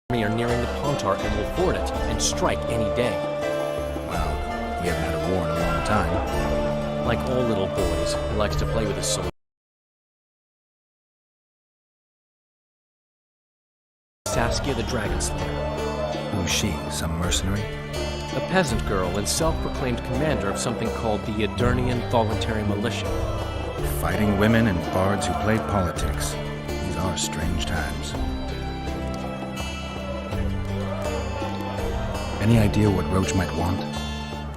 army are nearing the Pontar and will ford it and strike any day. Well, we haven't had a war in a long time. Like all little boys, he likes to play with his sword. Saskia the Dragon Slayer. Who's she? Some mercenary? A peasant girl and self-proclaimed commander of something called the Dandelion Voluntary Militia. Fighting women and bards who play politics. These are strange times. Any idea what Roche might want?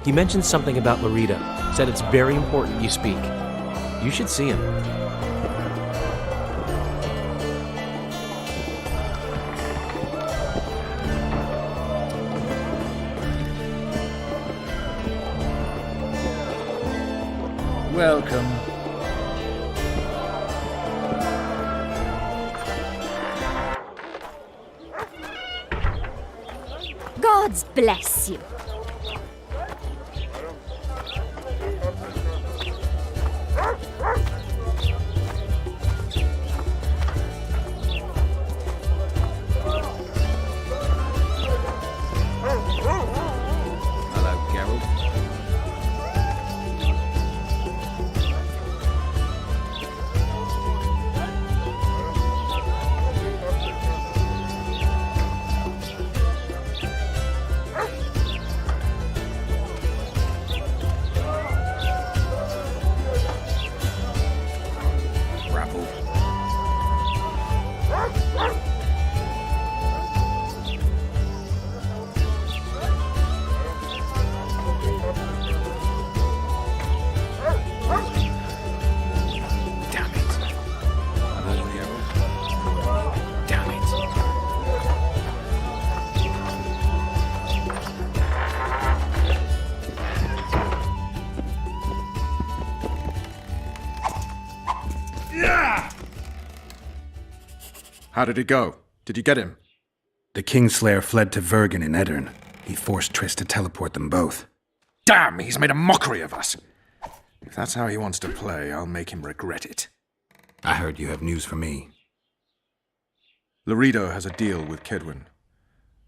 He mentioned something about Loredo. Said it's very important you speak. You should see him. Welcome. Gods bless you. Hello, Geralt. Grapple. Damn it. Hello, Geralt. Damn it. How did it go? Did you get him? The Kingslayer fled to Vergen in Edirn. He forced Triss to teleport them both. Damn, he's made a mockery of us. If that's how he wants to play, I'll make him regret it. I heard you have news for me. Loredo has a deal with Kedwin.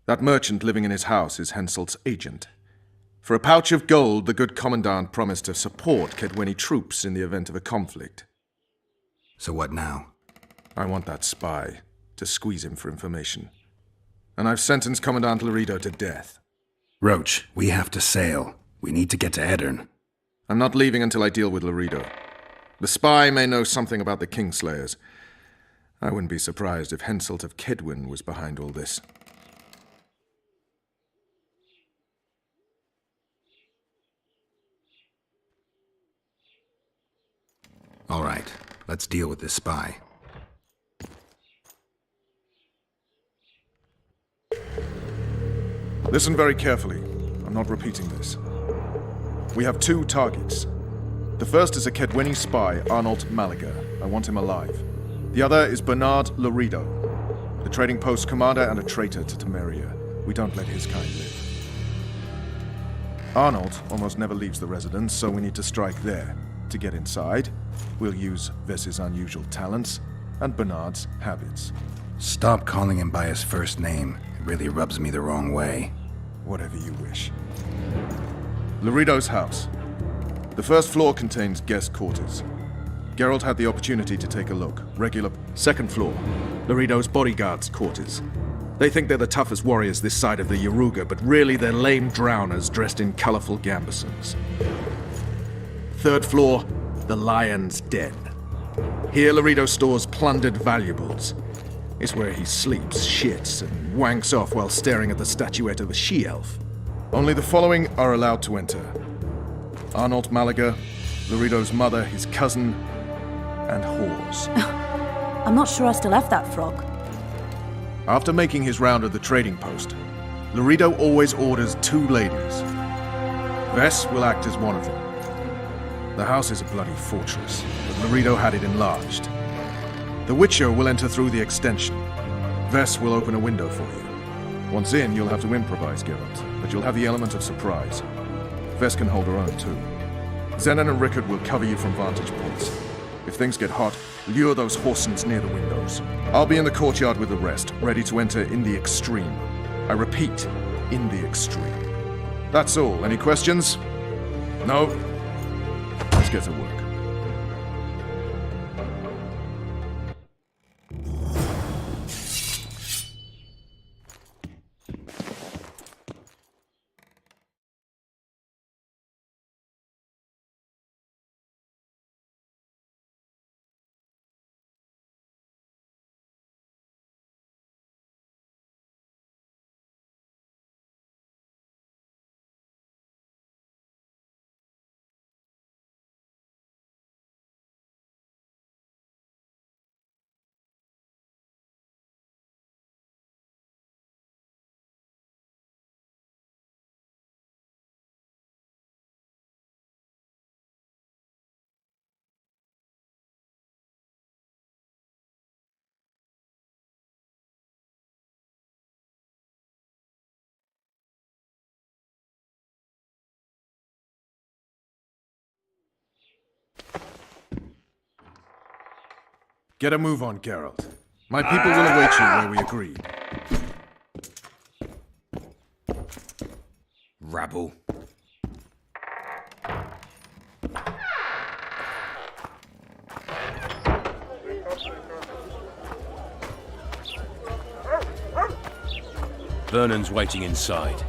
That merchant living in his house is Henselt's agent. For a pouch of gold, the good commandant promised to support Kedweni troops in the event of a conflict. So what now? I want that spy to squeeze him for information. And I've sentenced Commandant Loredo to death. Roche, we have to sail. We need to get to Edirn. I'm not leaving until I deal with Loredo. The spy may know something about the Kingslayers. I wouldn't be surprised if Henselt of Kedwin was behind all this. All right, let's deal with this spy. Listen very carefully. I'm not repeating this. We have two targets. The first is a Kedweni spy, Arnold Malaga. I want him alive. The other is Bernard Loredo, the trading post commander and a traitor to Temeria. We don't let his kind live. Arnold almost never leaves the residence, so we need to strike there. To get inside, we'll use Vess's unusual talents and Bernard's habits. Stop calling him by his first name. It really rubs me the wrong way. Whatever you wish. Loredo's house. The first floor contains guest quarters. Geralt had the opportunity to take a look. Regular. Second floor. Loredo's bodyguards' quarters. They think they're the toughest warriors this side of the Yaruga, but really they're lame drowners dressed in colorful gambesons. Third floor, the Lion's Den. Here Loredo stores plundered valuables. It's where he sleeps, shits, and wanks off while staring at the statuette of a she-elf. Only the following are allowed to enter. Arnold Malaga, Loredo's mother, his cousin, and whores. I'm not sure I still have that frog. After making his round of the trading post, Loredo always orders two ladies. Vess will act as one of them. The house is a bloody fortress, but Loredo had it enlarged. The Witcher will enter through the extension. Vess will open a window for you. Once in, you'll have to improvise, Geralt, but you'll have the element of surprise. Vess can hold her own, too. Zenon and Rickard will cover you from vantage points. If things get hot, lure those horsens near the windows. I'll be in the courtyard with the rest, ready to enter in the extreme. I repeat, in the extreme. That's all. Any questions? No? Let's get to work. Get a move on, Geralt. My people will await you where we agreed. Rabble. Vernon's waiting inside.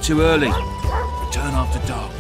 Too early. Return after dark.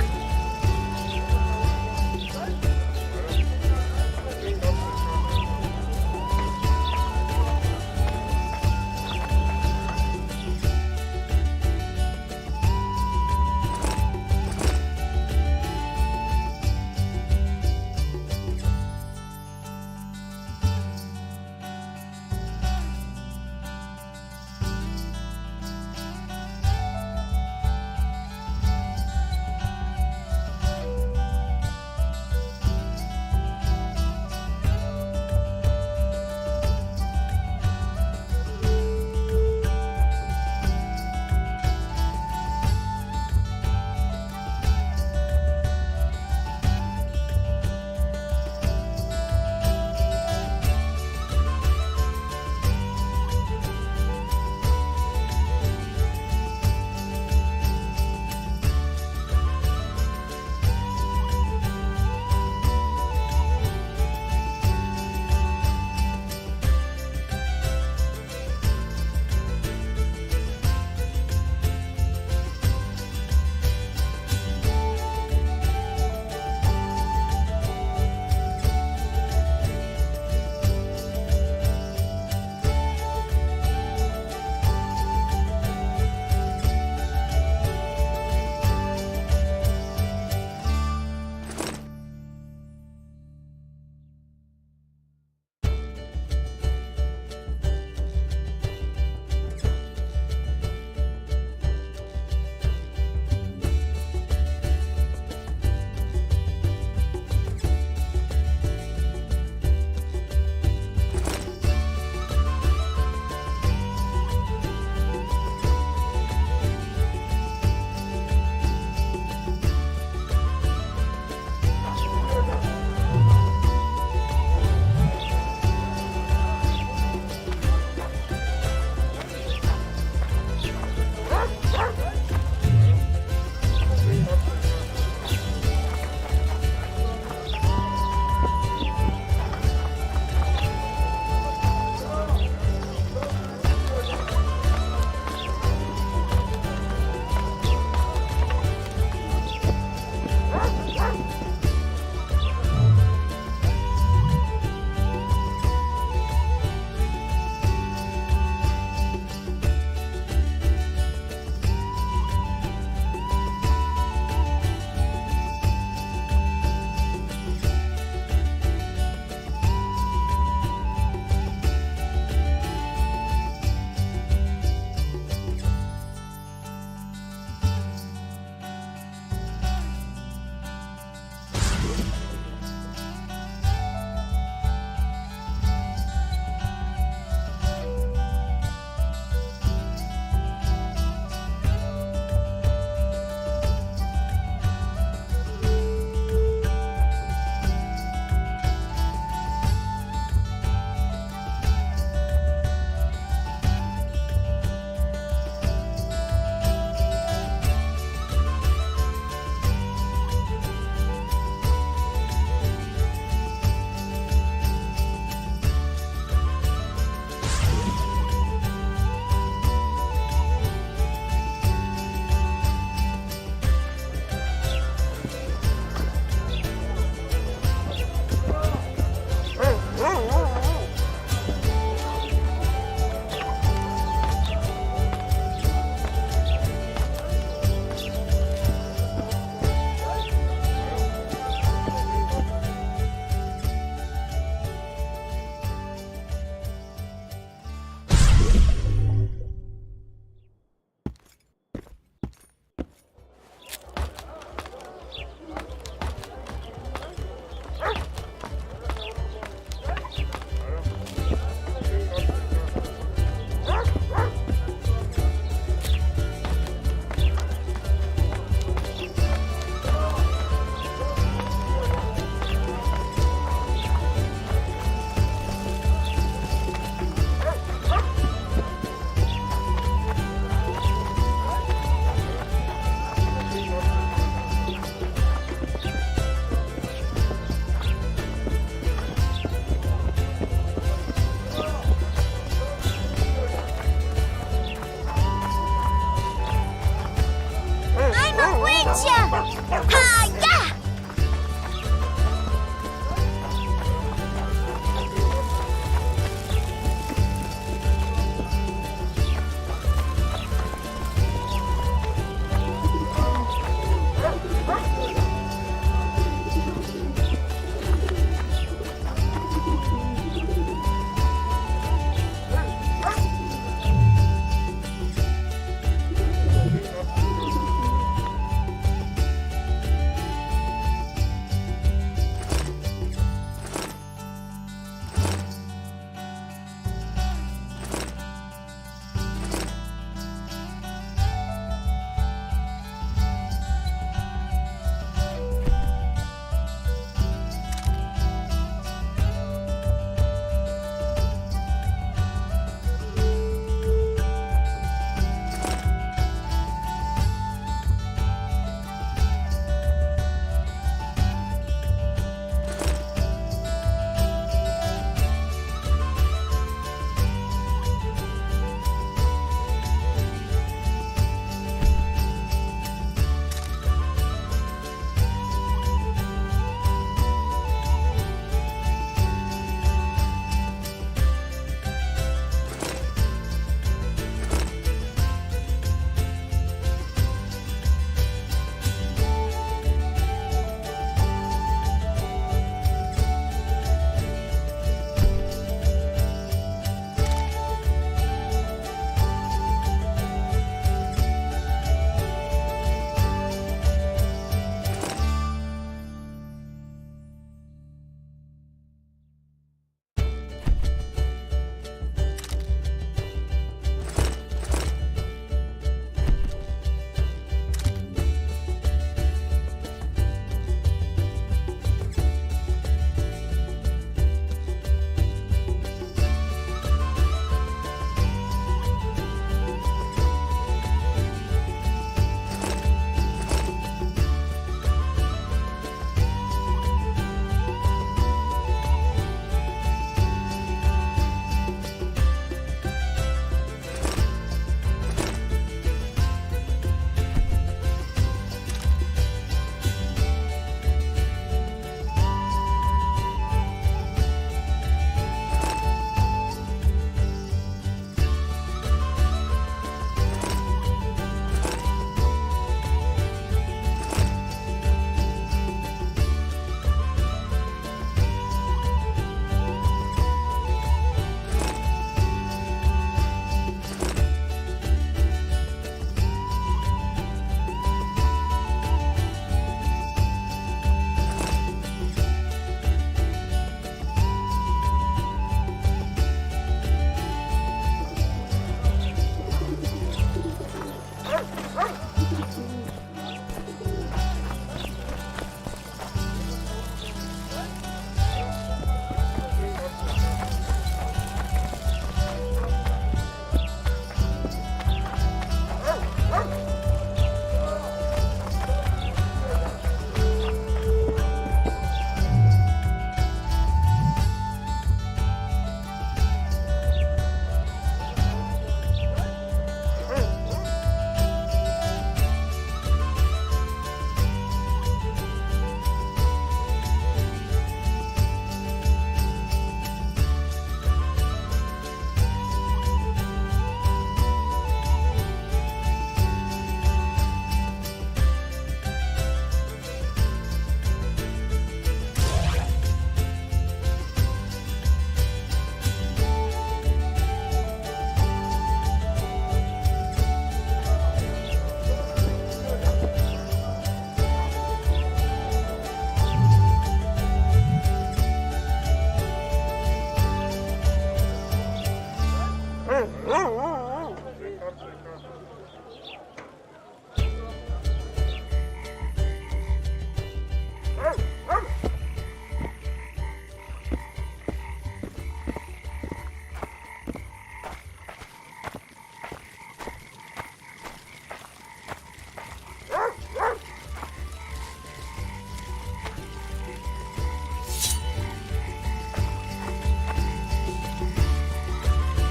Ha-ya!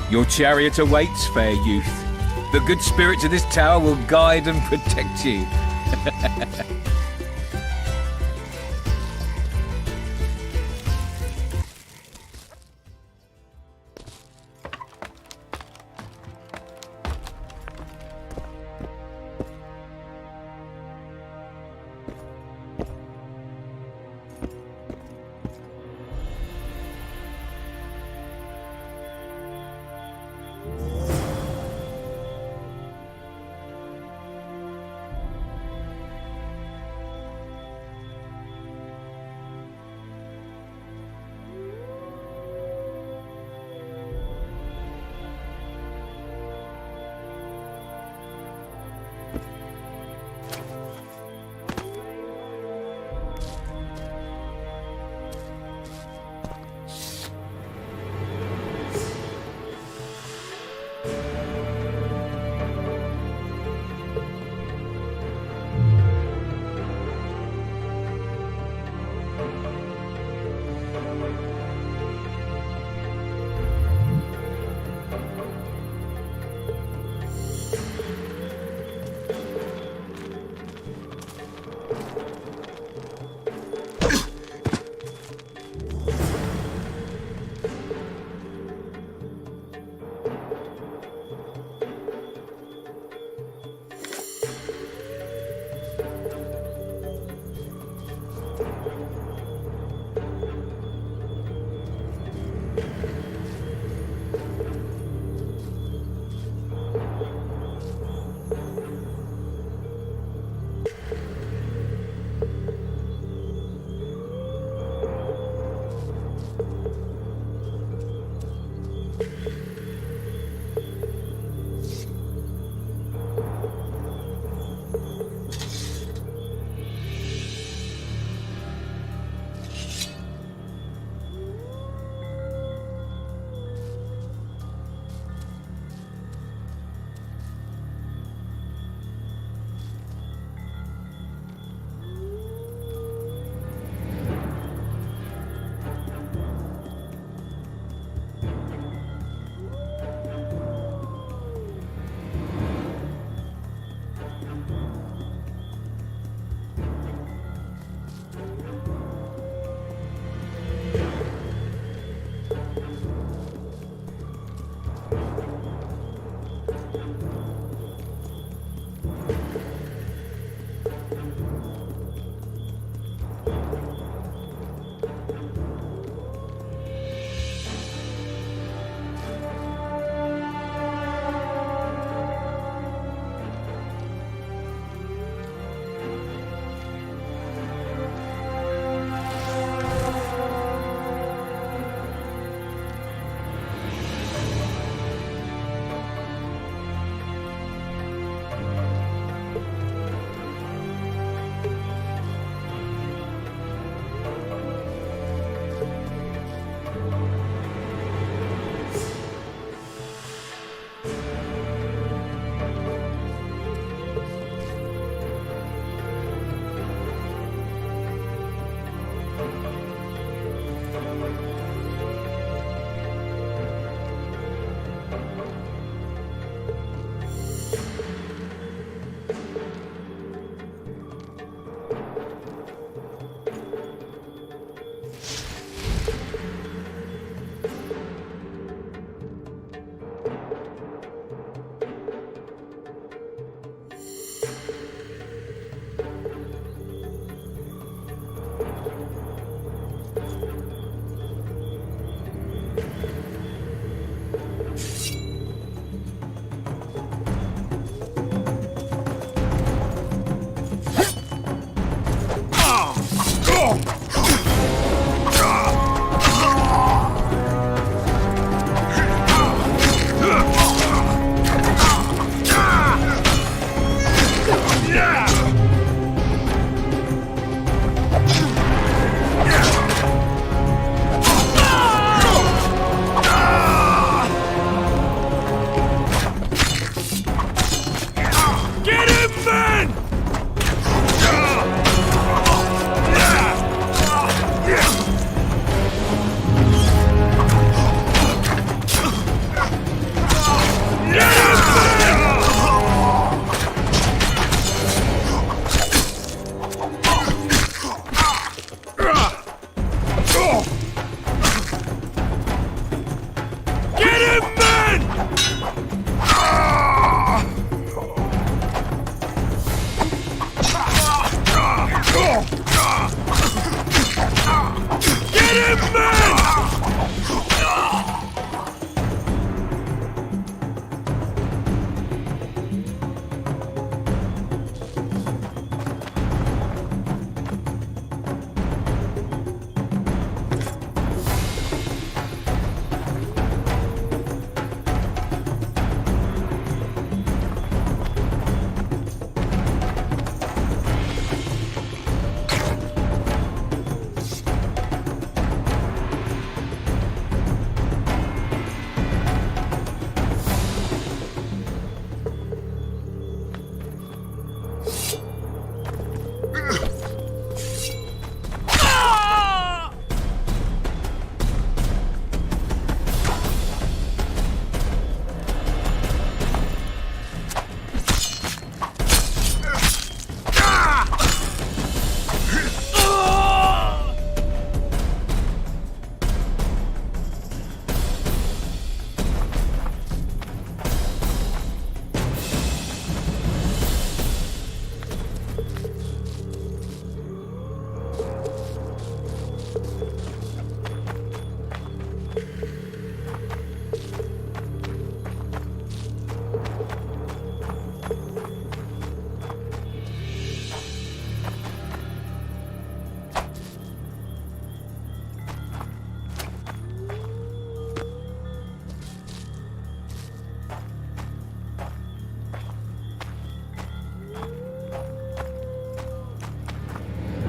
Your chariot awaits, fair youth. The good spirits of this tower will guide and protect you.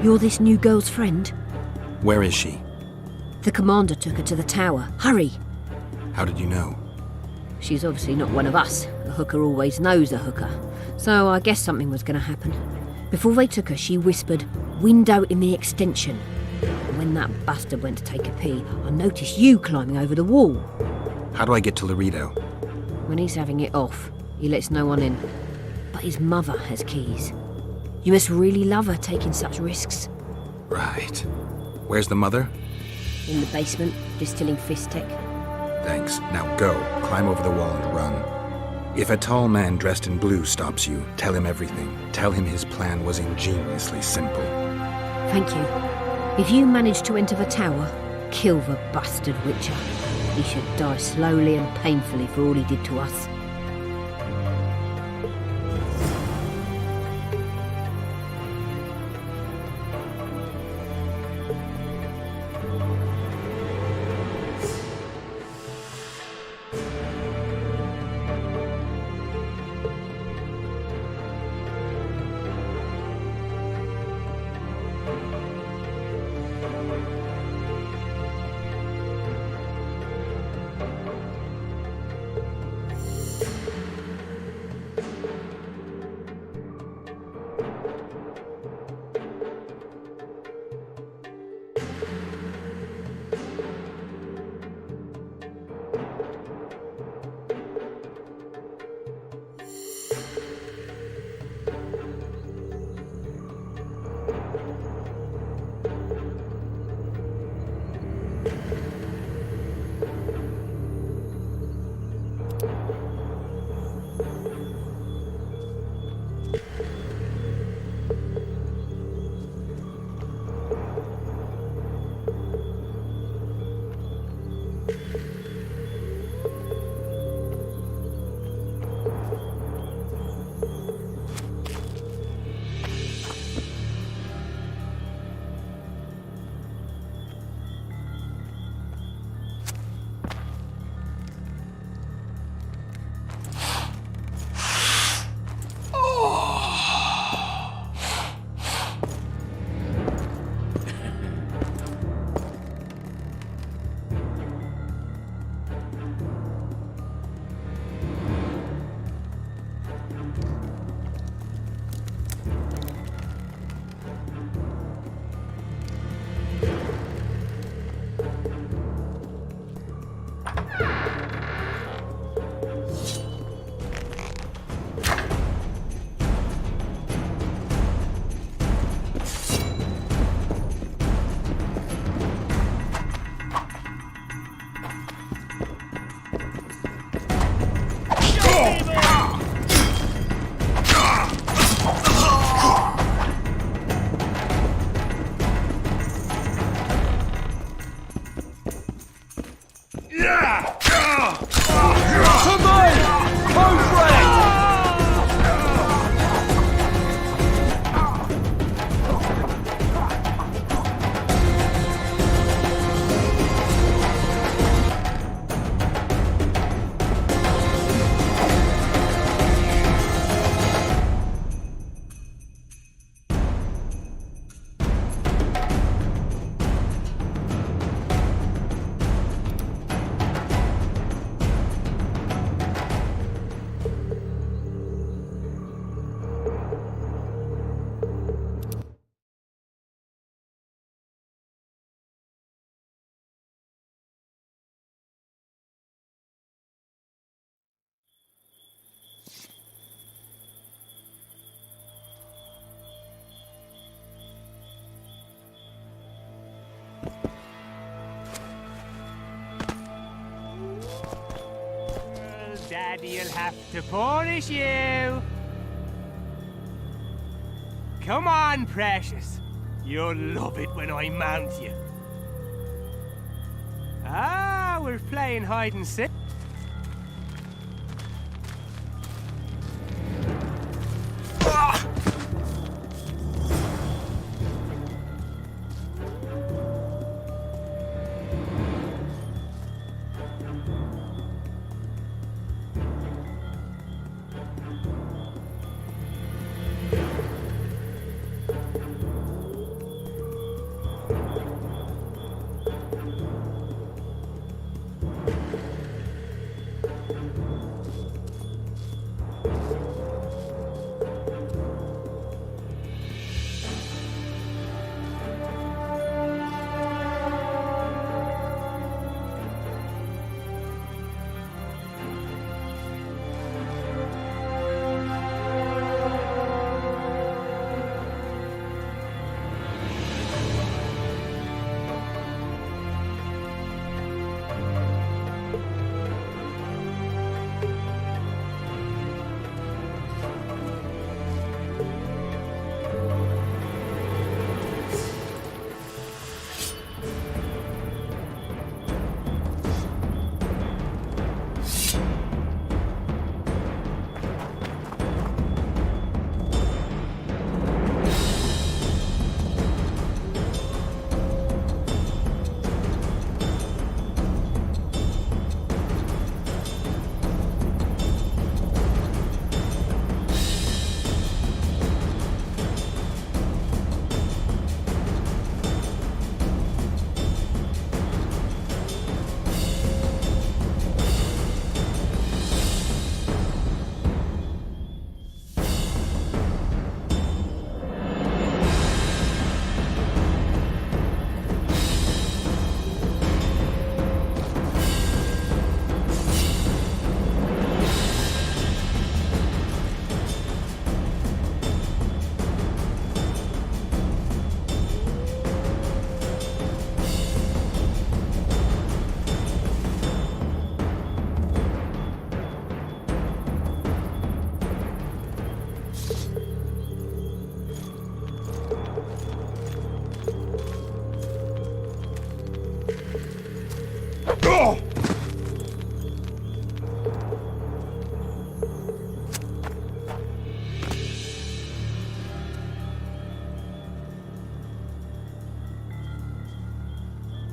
You're this new girl's friend? Where is she? The commander took her to the tower. Hurry! How did you know? She's obviously not one of us. A hooker always knows a hooker. So I guess something was going to happen. Before they took her, she whispered, "Window in the extension." And when that bastard went to take a pee, I noticed you climbing over the wall. How do I get to Loredo? When he's having it off, he lets no one in. But his mother has keys. You must really love her taking such risks. Right. Where's the mother? In the basement, distilling fistek. Thanks. Now go. Climb over the wall and run. If a tall man dressed in blue stops you, tell him everything. Tell him his plan was ingeniously simple. Thank you. If you manage to enter the tower, kill the bastard Witcher. He should die slowly and painfully for all he did to us. Daddy'll have to punish you. Come on, precious. You'll love it when I mount you. Ah, we're playing hide and seek.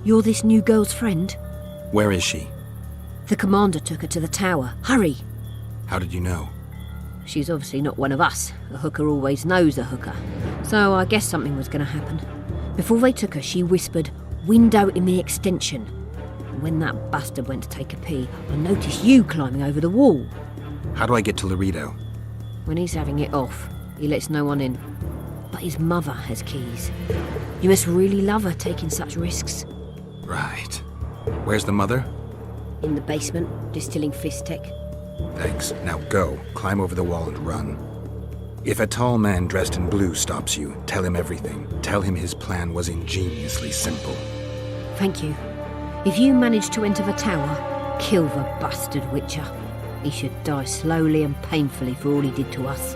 You're this new girl's friend? Where is she? The commander took her to the tower. Hurry! How did you know? She's obviously not one of us. A hooker always knows a hooker. So I guess something was going to happen. Before they took her, she whispered, "Window in the extension." And when that bastard went to take a pee, I noticed you climbing over the wall. How do I get to Loredo? When he's having it off, he lets no one in. But his mother has keys. You must really love her taking such risks. Right. Where's the mother? In the basement, distilling fist tech. Thanks. Now go. Climb over the wall and run. If a tall man dressed in blue stops you, tell him everything. Tell him his plan was ingeniously simple. Thank you. If you manage to enter the tower, kill the bastard Witcher. He should die slowly and painfully for all he did to us.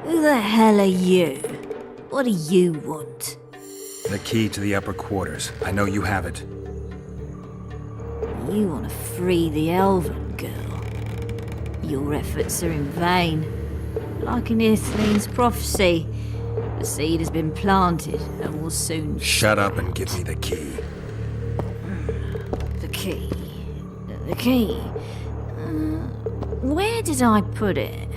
Who the hell are you? What do you want? The key to the upper quarters. I know you have it. You want to free the elven girl. Your efforts are in vain. Like in Ithleen's prophecy, the seed has been planted and will soon... Shut up and give me the key. The key. The key. Where did I put it?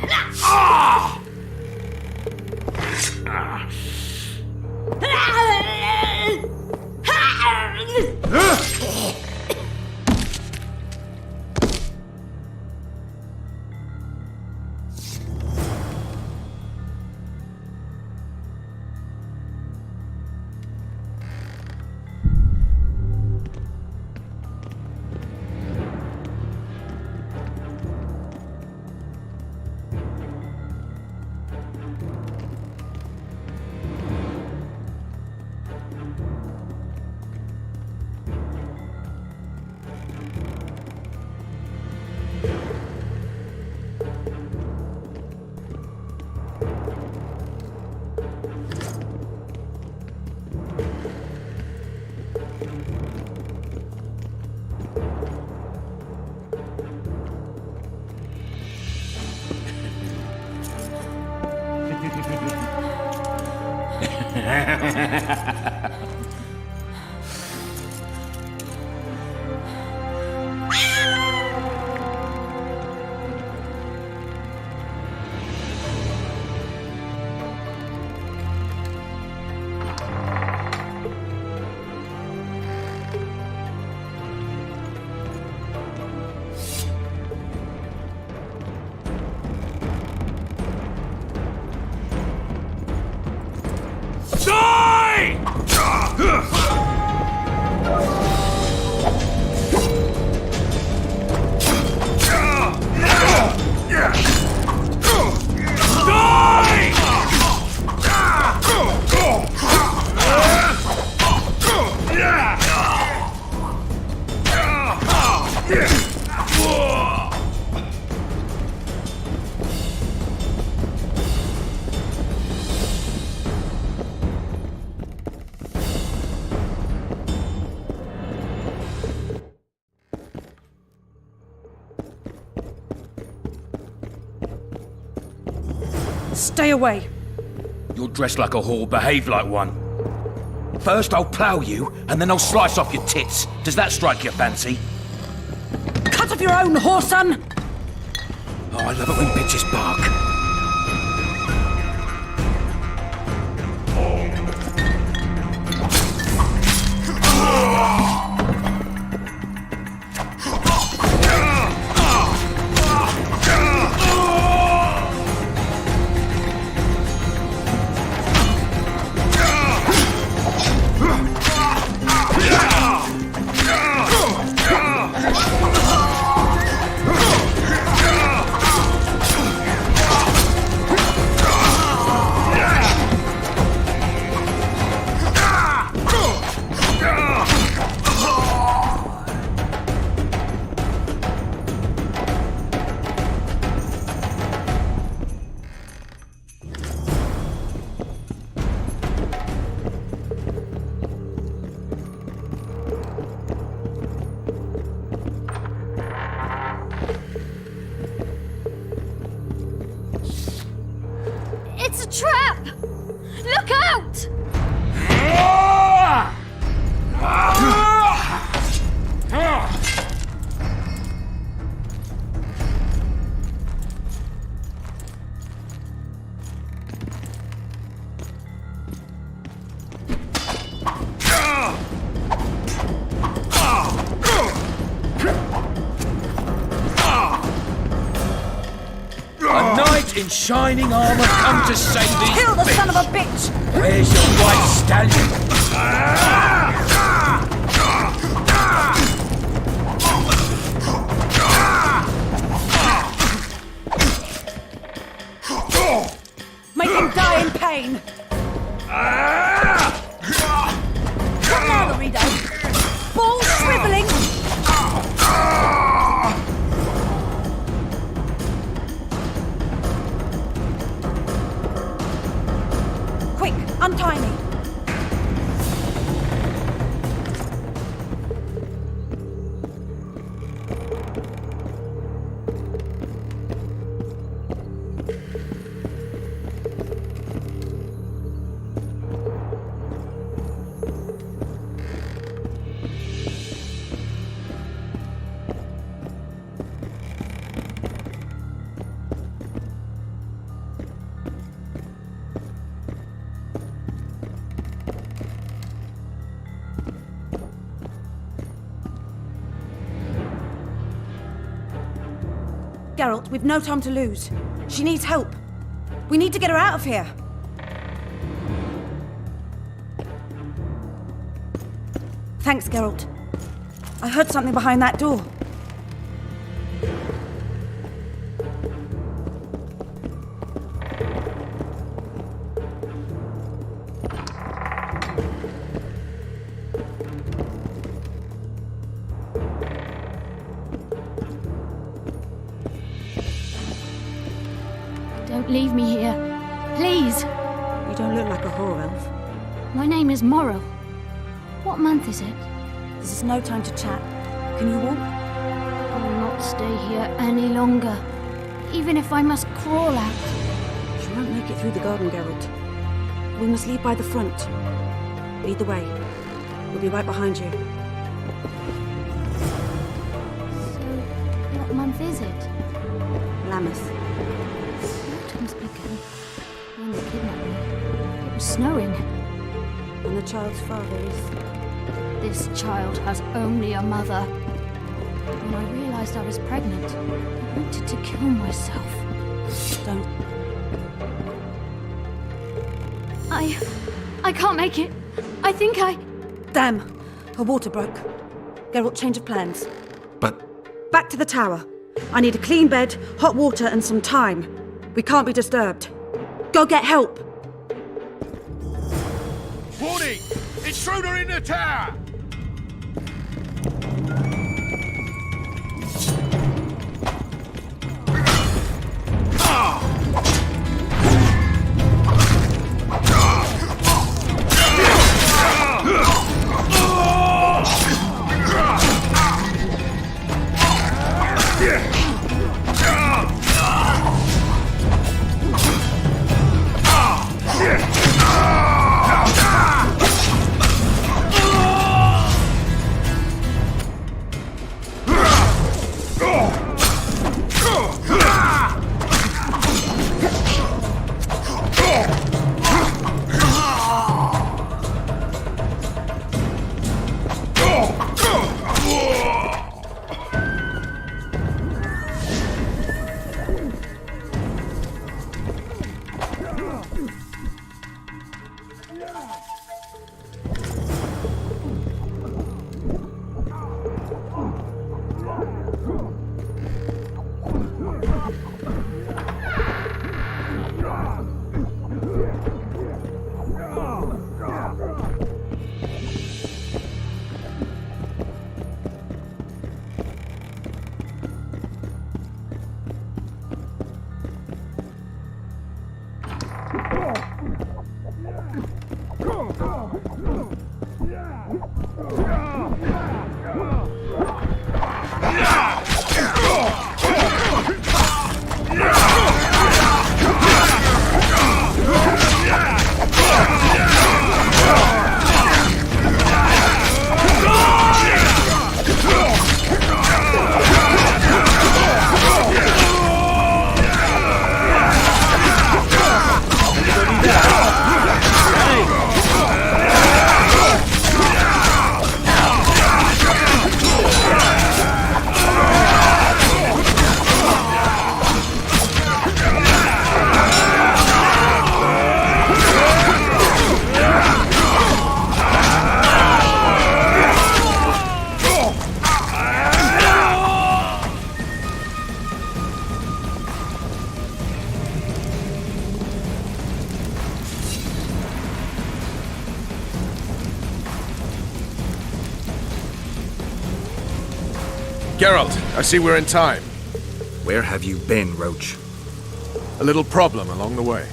Stay away. You're dressed like a whore, behave like one. First I'll plough you, and then I'll slice off your tits. Does that strike your fancy? Cut off your own, whoreson! Oh, I love it when bitches bark. It's a trap! Look out! A knight in shining armor come to save his Kill the bitch. son of a bitch! Where's your white stallion? Make him die in pain! Come now, Loredo! Balls shriveling! Quick, untie me! Geralt, we've no time to lose. She needs help. We need to get her out of here. Thanks, Geralt. I heard something behind that door. Don't leave me here. Please. You don't look like a whore elf. My name is Morrow. What month is it? This is no time to chat. Can you walk? I'll not stay here any longer. Even if I must crawl out. She won't make it through the garden, Geralt. We must leave by the front. Lead the way. We'll be right behind you. So, what month is it? Lambeth. Autumn's begun. When they kidnapped me, it was snowing. And the child's father is... This child has only a mother. When I realized I was pregnant, I wanted to kill myself. Don't. I can't make it. I think I... Damn! Her water broke. Geralt, change of plans. But Back to the tower. I need a clean bed, hot water, and some time. We can't be disturbed. Go get help! Warning! Intruder in the tower! Geralt, I see we're in time. Where have you been, Roche? A little problem along the way.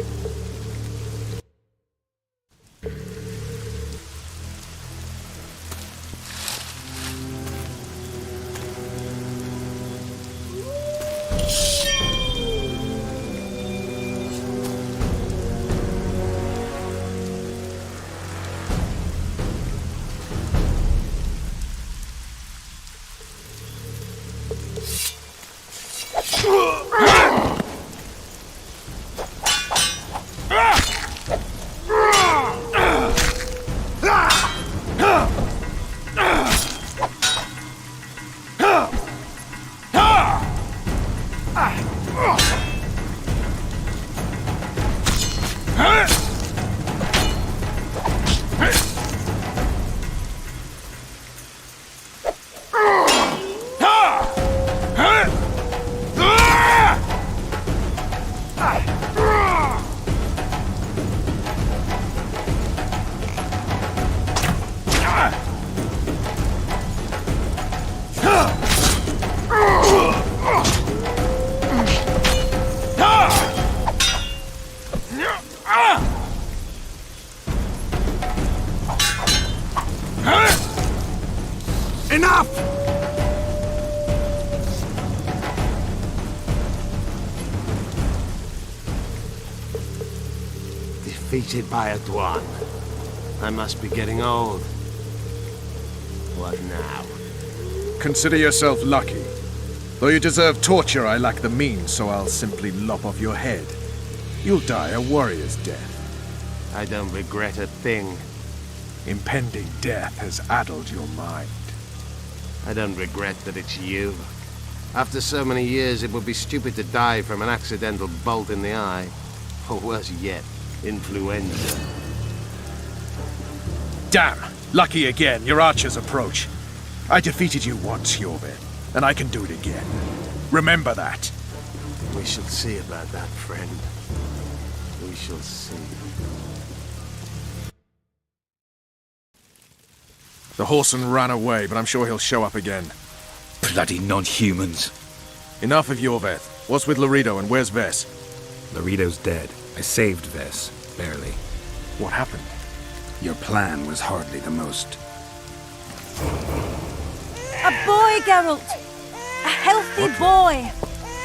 Defeated by a Dwan. I must be getting old. What now? Consider yourself lucky. Though you deserve torture, I lack the means, so I'll simply lop off your head. You'll die a warrior's death. I don't regret a thing. Impending death has addled your mind. I don't regret that it's you. After so many years, it would be stupid to die from an accidental bolt in the eye. Or worse yet, influenza. Damn! Lucky again, your archers approach. I defeated you once, Iorveth, and I can do it again. Remember that. We shall see about that, friend. We shall see. The horseman ran away, but I'm sure he'll show up again. Bloody non-humans. Enough of Iorveth. What's with Loredo and where's Vess? Loredo's dead. I saved Vess, barely. What happened? Your plan was hardly the most. A boy, Geralt! A healthy boy!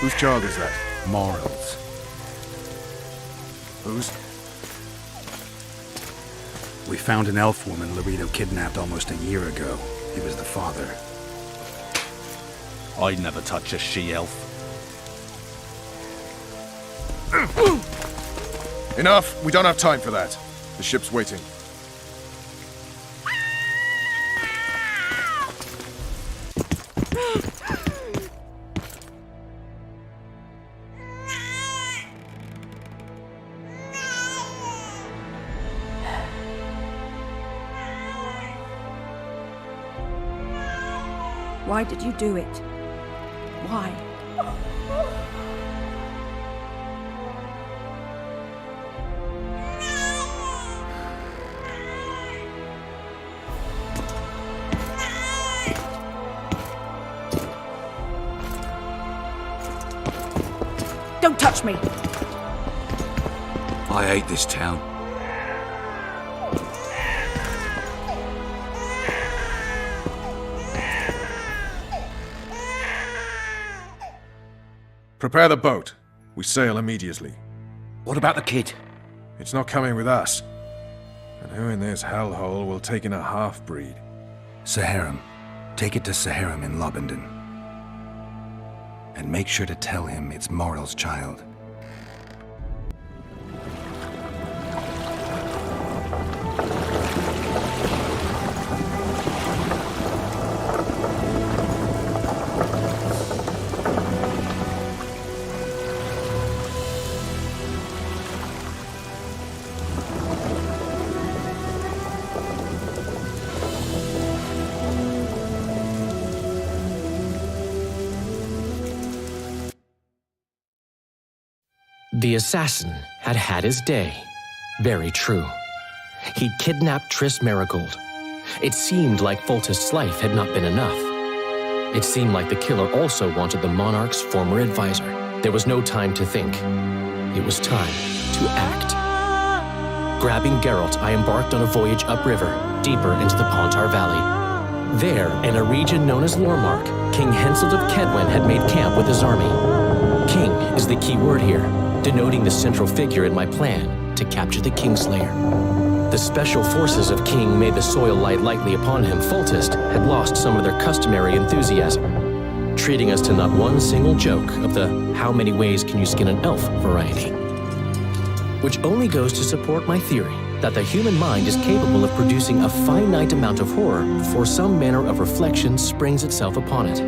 Whose child is that? Morals. Whose? We found an elf woman Loredo kidnapped almost a year ago. He was the father. I'd never touch a she-elf. Enough! We don't have time for that. The ship's waiting. Why did you do it? Why? Don't touch me! I hate this town. Prepare the boat. We sail immediately. What about the kid? It's not coming with us. And who in this hellhole will take in a half-breed? Saharim. Take it to Saharim in Lobendon. And make sure to tell him it's Moral's child. The assassin had had his day. Very true. He'd kidnapped Triss Marigold. It seemed like Foltest's life had not been enough. It seemed like the killer also wanted the monarch's former advisor. There was no time to think. It was time to act. Grabbing Geralt, I embarked on a voyage upriver, deeper into the Pontar Valley. There, in a region known as Lormark, King Henselt of Kedwen had made camp with his army. King is the key word here, denoting the central figure in my plan to capture the Kingslayer. The special forces of King May the Soil Light Lightly Upon Him Foltest had lost some of their customary enthusiasm, treating us to not one single joke of the how many ways can you skin an elf variety. Which only goes to support my theory that the human mind is capable of producing a finite amount of horror before some manner of reflection springs itself upon it.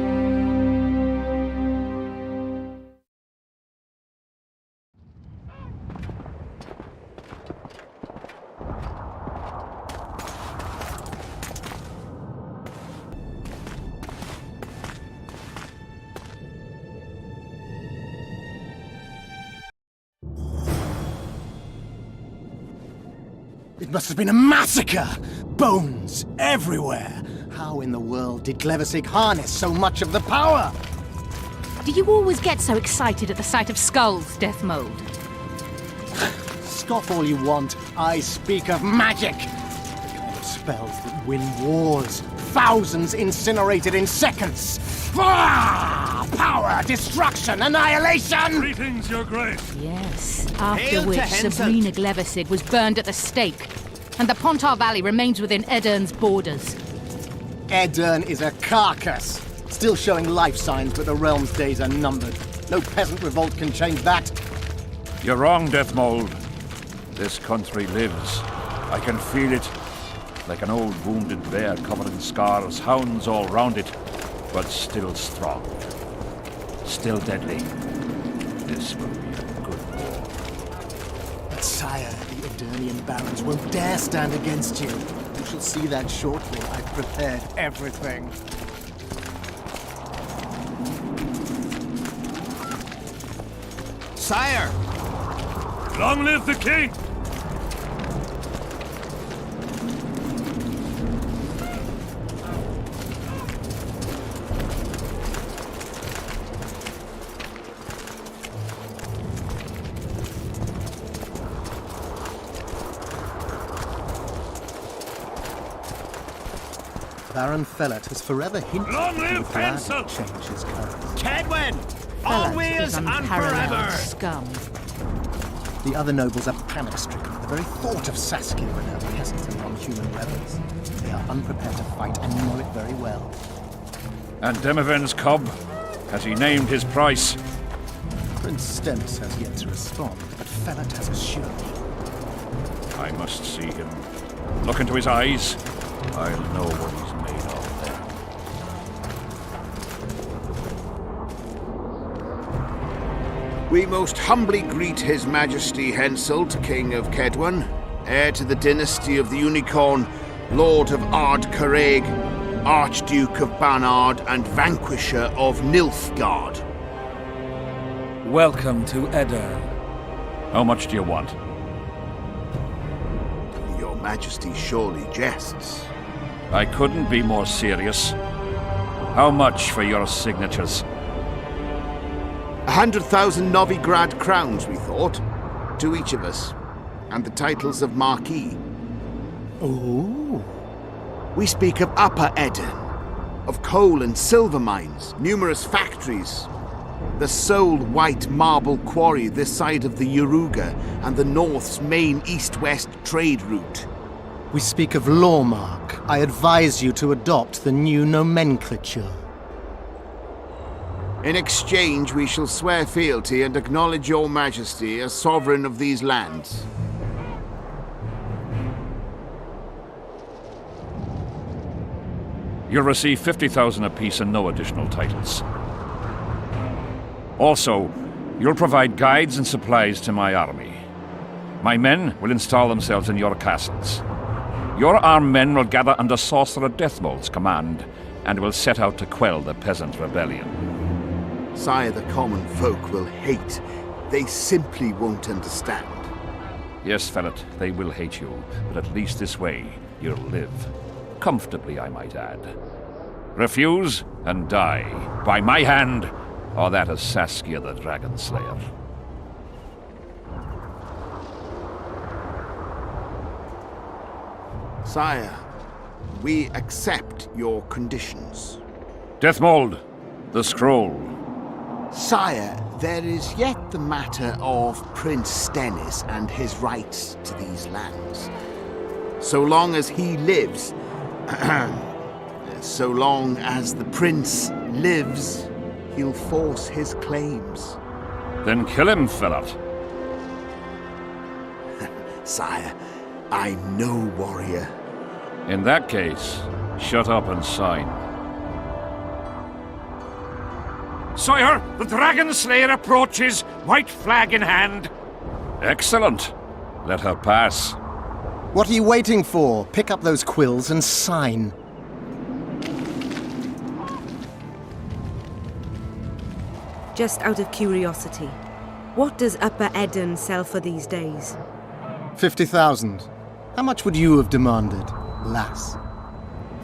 It must have been a massacre! Bones everywhere! How in the world did Glevissig harness so much of the power? Do you always get so excited at the sight of skulls, Death Mold? Scoff all you want. I speak of magic! The kind of spells that win wars. Thousands incinerated in seconds! Power, destruction, annihilation! Greetings, Your Grace. Yes, after which Sabrina Glevissig was burned at the stake, and the Pontar Valley remains within Edern's borders. Edern is a carcass, still showing life signs, but the realm's days are numbered. No peasant revolt can change that. You're wrong, Deathmold. This country lives. I can feel it. Like an old wounded bear covered in scars, hounds all round it, but still strong. Still deadly. This will be a good war. But sire, the Edirnian barons won't dare stand against you. You shall see that shortly. I've prepared everything. Sire! Long live the king! Baron Fellet has forever hinted Long that he live would gladly Henselt! change his colors. Kedwen! Fellat is unparalleled scum. The other nobles are panic-stricken at the very thought of Saskia and her peasants and non-human rebels. They are unprepared to fight and know it very well. And Demiven's cub? Has he named his price? Prince Stennis has yet to respond, but Fellet has assured me. I must see him. Look into his eyes. I'll know what he's made of then. We most humbly greet His Majesty Henselt, King of Kedwen, heir to the dynasty of the Unicorn, Lord of Ard Carreg, Archduke of Banard, and Vanquisher of Nilfgaard. Welcome to Edern. How much do you want? Your Majesty surely jests. I couldn't be more serious. How much for your signatures? 100,000 Novigrad crowns, we thought, to each of us, and the titles of Marquis. Ooh. We speak of Upper Edern, of coal and silver mines, numerous factories, the sole white marble quarry this side of the Yaruga, and the North's main east-west trade route. We speak of Lormark. I advise you to adopt the new nomenclature. In exchange, we shall swear fealty and acknowledge your majesty as sovereign of these lands. You'll receive 50,000 apiece and no additional titles. Also, you'll provide guides and supplies to my army. My men will install themselves in your castles. Your armed men will gather under Sorcerer Deathmold's command and will set out to quell the peasant rebellion. Sire, the common folk will hate. They simply won't understand. Yes, Fellet, they will hate you, but at least this way you'll live. Comfortably, I might add. Refuse and die. By my hand, or that of Saskia the Dragon Slayer. Sire, we accept your conditions. Deathmold, the scroll. Sire, there is yet the matter of Prince Stennis and his rights to these lands. So long as he lives, so long as the prince lives, he'll force his claims. Then kill him, Felot. Sire, I'm no warrior. In that case, shut up and sign. Sire, the Dragon Slayer approaches, white flag in hand. Excellent. Let her pass. What are you waiting for? Pick up those quills and sign. Just out of curiosity, what does Upper Eden sell for these days? 50,000. How much would you have demanded, lass?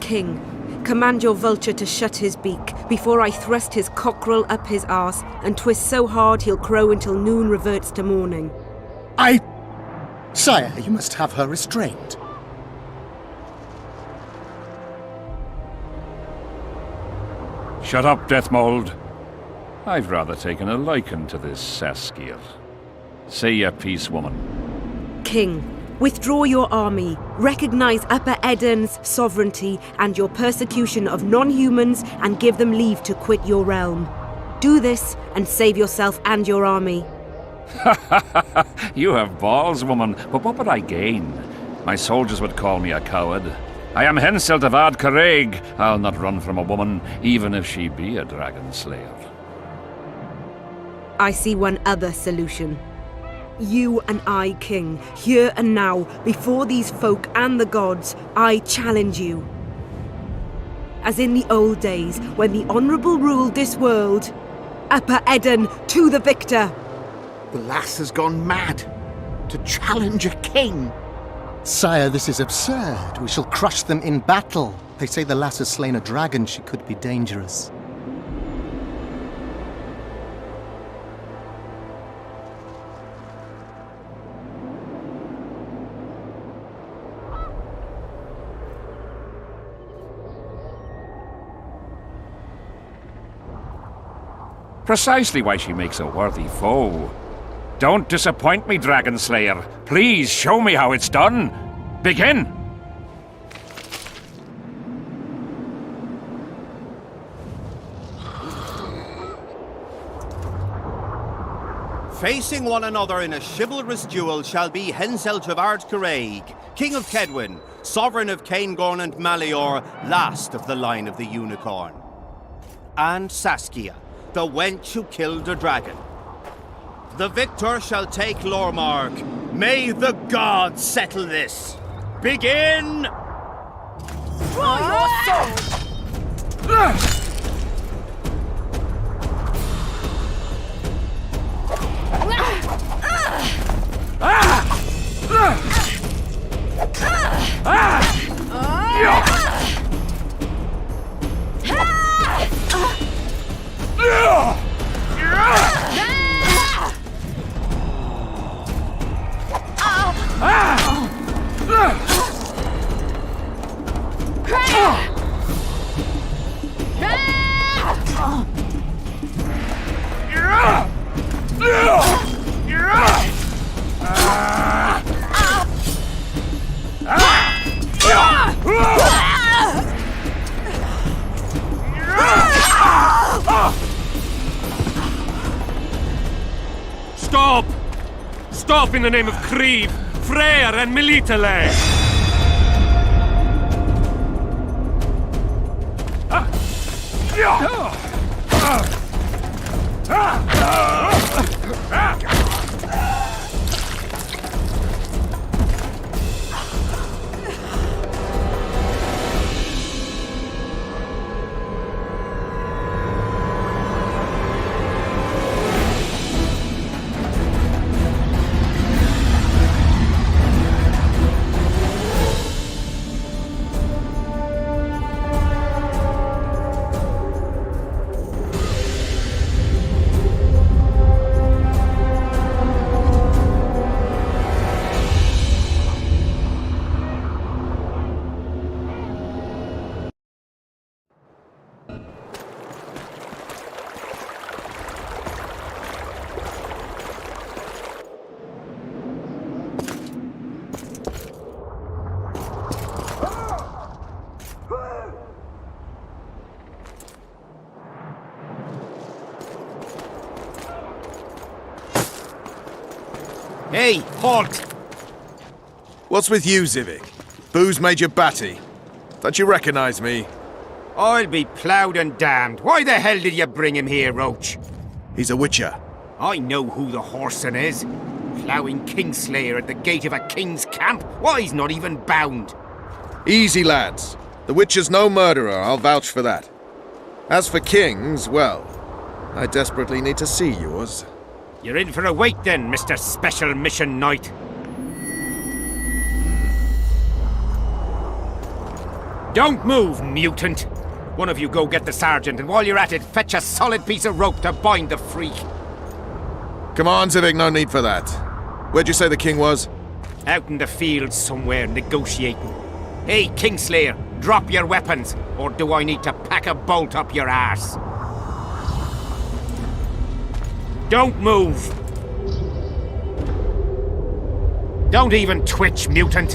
King, command your vulture to shut his beak before I thrust his cockerel up his arse and twist so hard he'll crow until noon reverts to morning. Sire, you must have her restrained. Shut up, Deathmold. I've rather taken a liking to this Saskia. Say your piece, woman. King, withdraw your army, recognize Upper Eden's sovereignty and your persecution of non-humans, and give them leave to quit your realm. Do this and save yourself and your army. You have balls, woman, but what would I gain? My soldiers would call me a coward. I am Henselt of Ard Caraig. I'll not run from a woman, even if she be a dragon slayer. I see one other solution. You and I, King, here and now, before these folk and the gods, I challenge you. As in the old days, when the Honourable ruled this world, Upper Eden to the victor! The lass has gone mad. To challenge a king. Sire, this is absurd. We shall crush them in battle. They say the lass has slain a dragon. She could be dangerous. Precisely why she makes a worthy foe. Don't disappoint me, Dragon Slayer. Please show me how it's done. Begin! Facing one another in a chivalrous duel shall be Henselt of Ard Caraig, King of Kedwin, Sovereign of Caingorn and Malior, last of the line of the Unicorn. And Saskia, the wench who killed a dragon. The victor shall take Lormark. May the gods settle this. Begin! Draw your sword! Stop! Stop in the name of Creve, Freyr and Militale! Hey, halt! What's with you, Zivik? Booze made you batty. Don't you recognize me? I'll be ploughed and damned. Why the hell did you bring him here, Roche? He's a witcher. I know who the whoreson is. Ploughing Kingslayer at the gate of a king's camp? Why, he's not even bound. Easy, lads. The witcher's no murderer, I'll vouch for that. As for kings, well, I desperately need to see yours. You're in for a wait then, Mr. Special Mission Knight. Don't move, mutant! One of you go get the sergeant, and while you're at it, fetch a solid piece of rope to bind the freak. Come on, Zivik, no need for that. Where'd you say the king was? Out in the fields somewhere, negotiating. Hey, Kingslayer, drop your weapons, or do I need to pack a bolt up your arse? Don't move! Don't even twitch, mutant!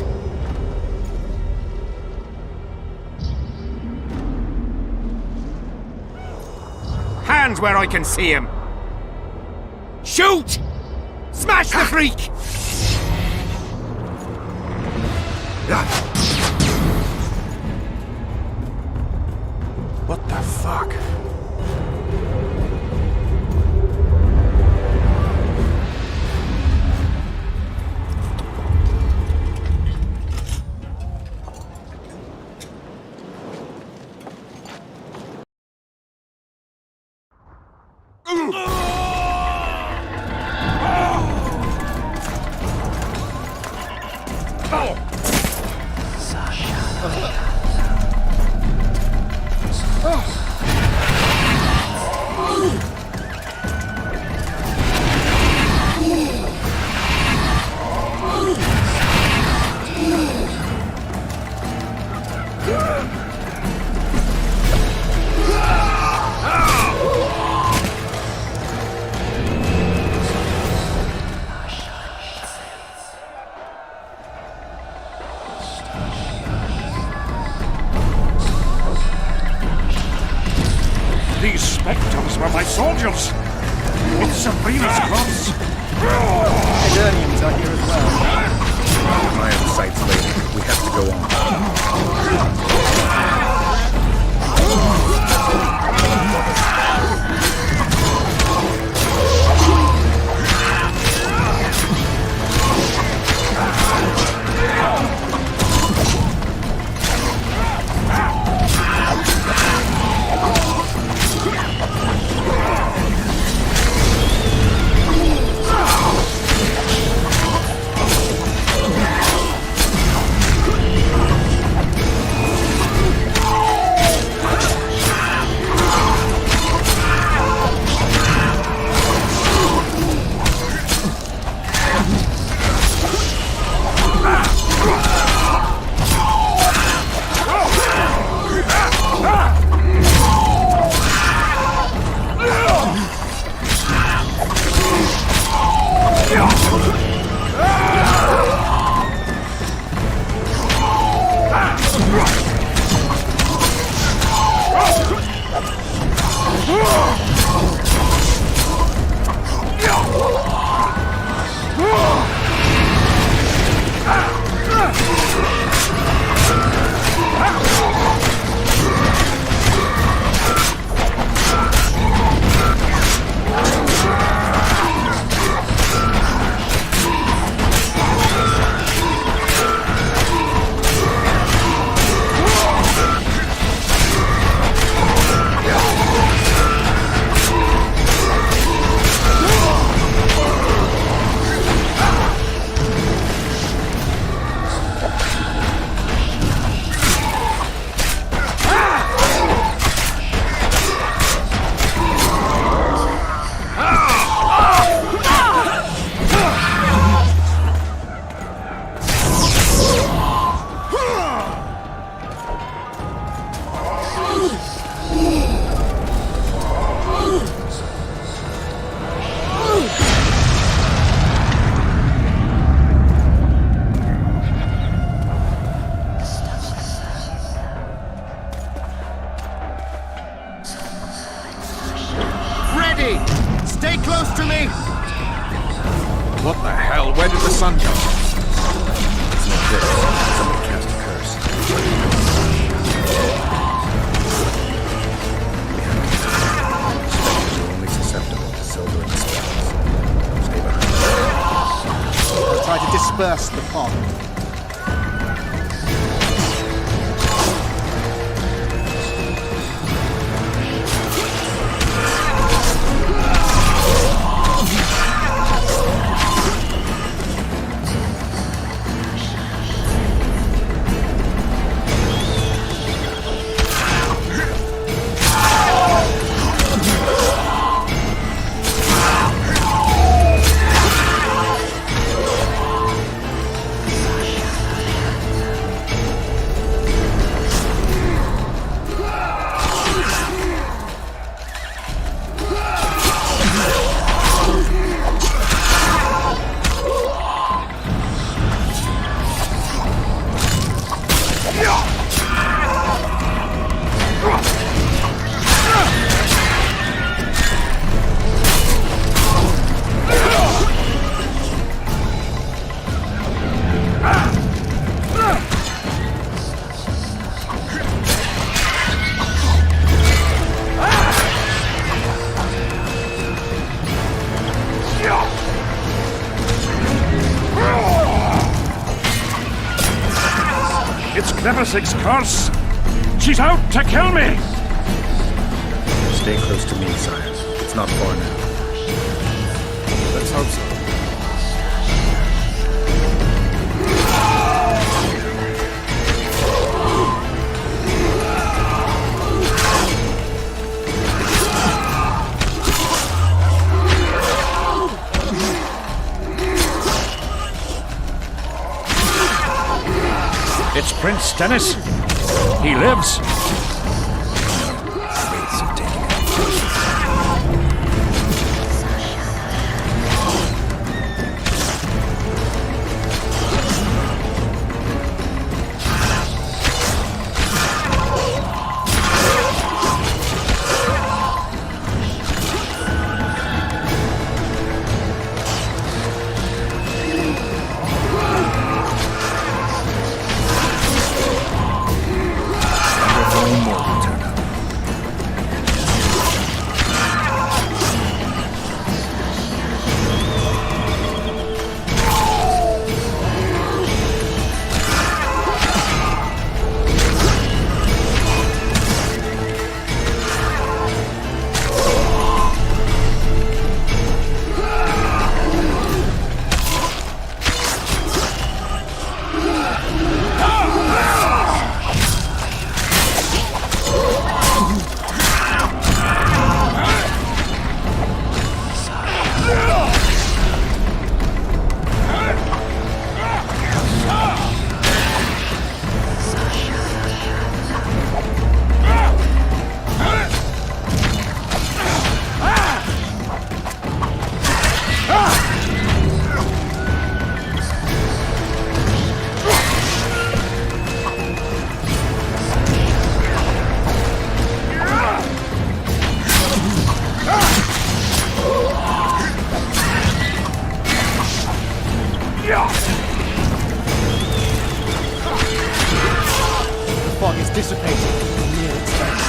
Hands where I can see him! Shoot! Smash the freak! What the fuck? These spectres were my soldiers! It's Sabrina's cross! Dandelions are here as well. I have sights later. We have to go on. sun god. It's not this. Somebody cast a curse. Spectres are only susceptible to silver and spells. Stay behind. Try to disperse the fog. Nemesis curse! She's out to kill me! Stay close to me, sire. It's not far now. Let's hope so. It's Prince Dennis. He lives. The fog is dissipating near its base.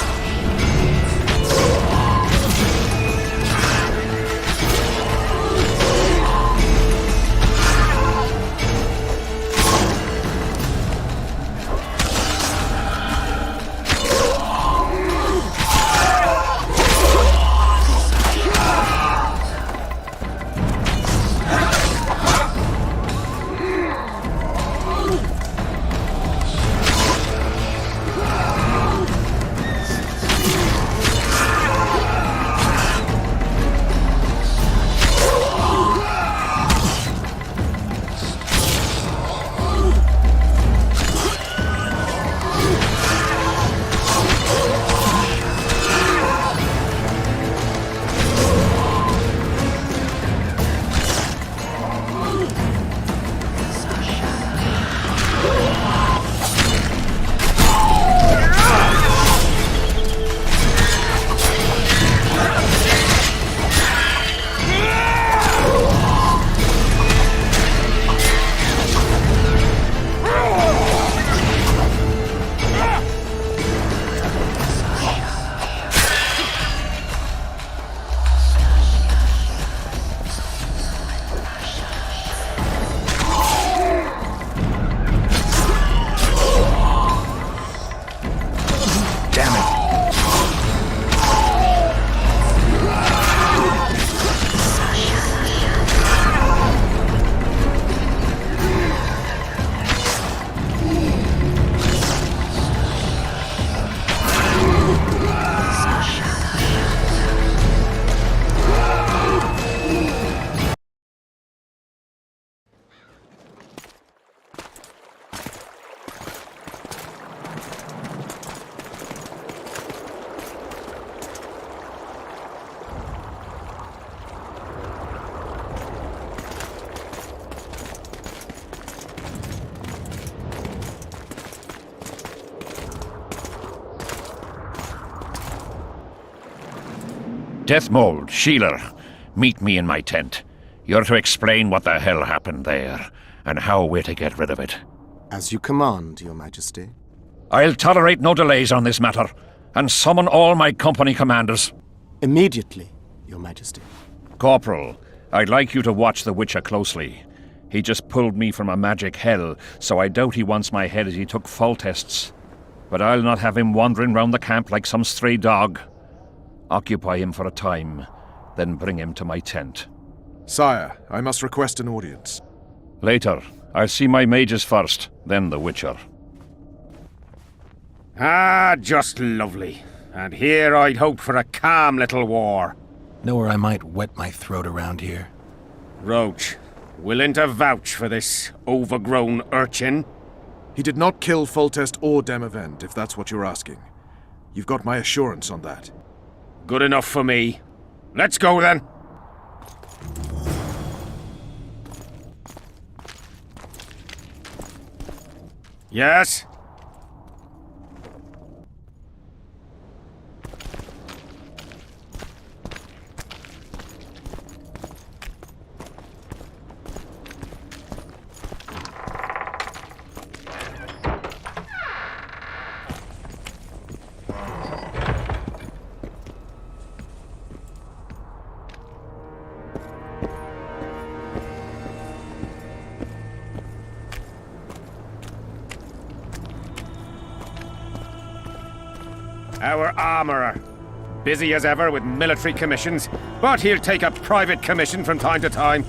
Deathmold, Sheeler, meet me in my tent. You're to explain what the hell happened there, and how we're to get rid of it. As you command, Your Majesty. I'll tolerate no delays on this matter, and summon all my company commanders. Immediately, Your Majesty. Corporal, I'd like you to watch the Witcher closely. He just pulled me from a magic hell, so I doubt he wants my head as he took fall tests. But I'll not have him wandering round the camp like some stray dog. Occupy him for a time, then bring him to my tent. Sire, I must request an audience. Later. I'll see my mages first, then the Witcher. Ah, just lovely. And here I'd hoped for a calm little war. Know where I might wet my throat around here? Roche, willing to vouch for this overgrown urchin? He did not kill Foltest or Demavend, if that's what you're asking. You've got my assurance on that. Good enough for me. Let's go then. Yes? Our armourer. Busy as ever with military commissions, but he'll take a private commission from time to time.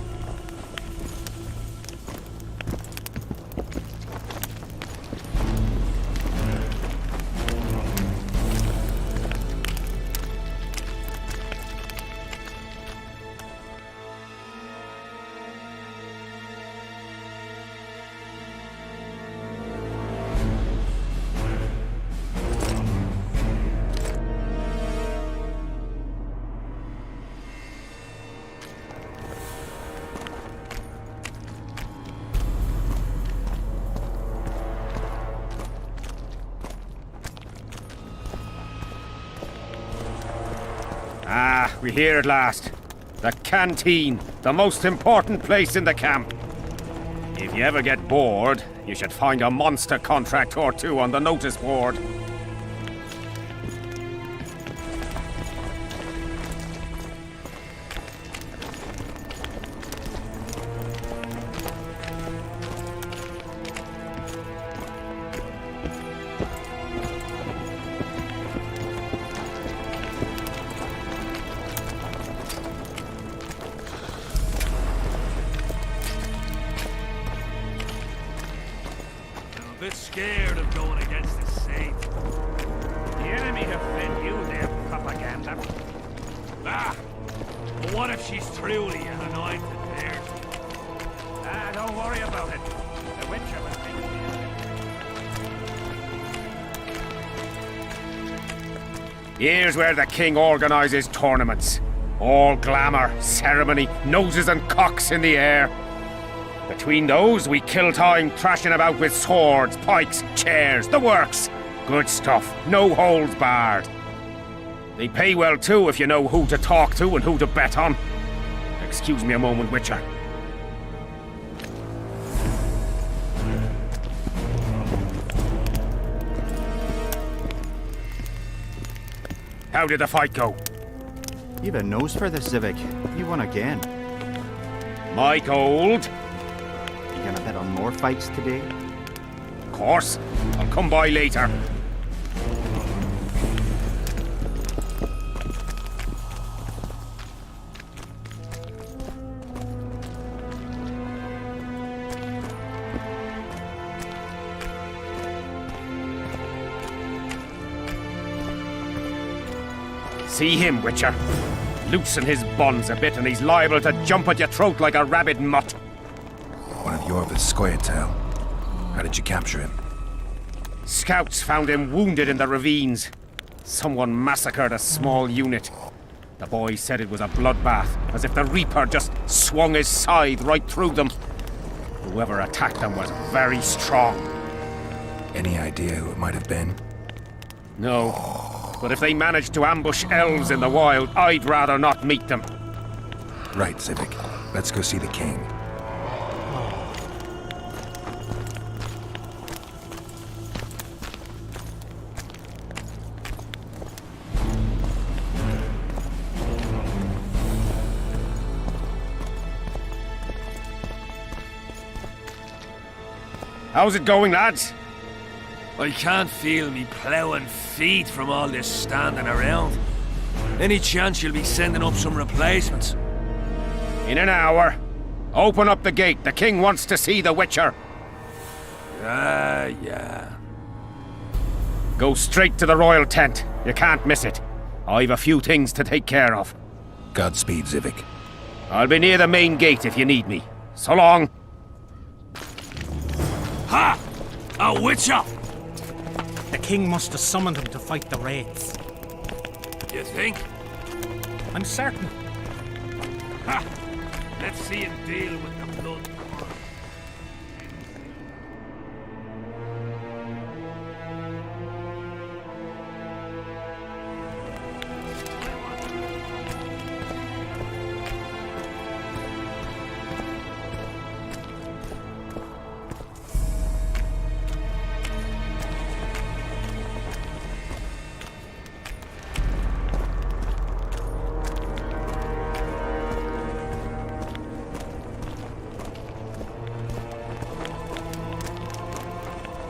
Ah, we're here at last. The canteen, the most important place in the camp. If you ever get bored, you should find a monster contract or two on the notice board. A bit scared of going against the saint. The enemy have fed you their propaganda. Ah! But what if she's truly an anointed virgin? Ah, don't worry about it. The Witcher will think. Here's where the king organises tournaments. All glamour, ceremony, noses and cocks in the air. Between those, we kill time thrashing about with swords, pikes, chairs, the works. Good stuff, no holds barred. They pay well too if you know who to talk to and who to bet on. Excuse me a moment, Witcher. How did the fight go? You've a nose for this, Zivik. You won again. My gold. You gonna bet on more fights today? Of course. I'll come by later. See him, Witcher. Loosen his bonds a bit and he's liable to jump at your throat like a rabid mutt. One of Iorveth's Scoia'tael. How did you capture him? Scouts found him wounded in the ravines. Someone massacred a small unit. The boy said it was a bloodbath, as if the Reaper just swung his scythe right through them. Whoever attacked them was very strong. Any idea who it might have been? No. But if they manage to ambush elves in the wild, I'd rather not meet them. Right, Civic. Let's go see the king. How's it going, lads? I can't feel me ploughing feet from all this standing around. Any chance you'll be sending up some replacements? In an hour. Open up the gate. The king wants to see the Witcher. Yeah. Go straight to the royal tent. You can't miss it. I've a few things to take care of. Godspeed, Civic. I'll be near the main gate if you need me. So long. Ha! A Witcher! The king must have summoned him to fight the wraiths. You think? I'm certain. Ha! Let's see him deal with the blood.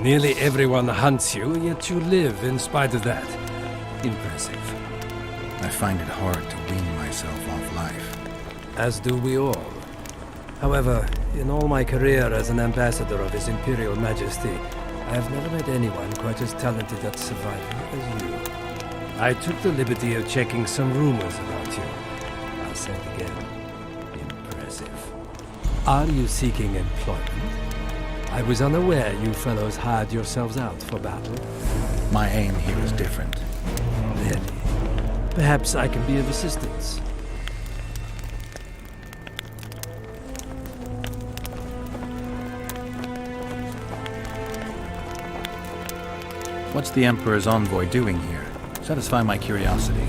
Nearly everyone hunts you, yet you live in spite of that. Impressive. I find it hard to wean myself off life. As do we all. However, in all my career as an ambassador of His Imperial Majesty, I have never met anyone quite as talented at survival as you. I took the liberty of checking some rumors about you. I'll say it again. Impressive. Are you seeking employment? I was unaware you fellows hired yourselves out for battle. My aim here is different. Really? Perhaps I can be of assistance. What's the Emperor's envoy doing here? Satisfy my curiosity.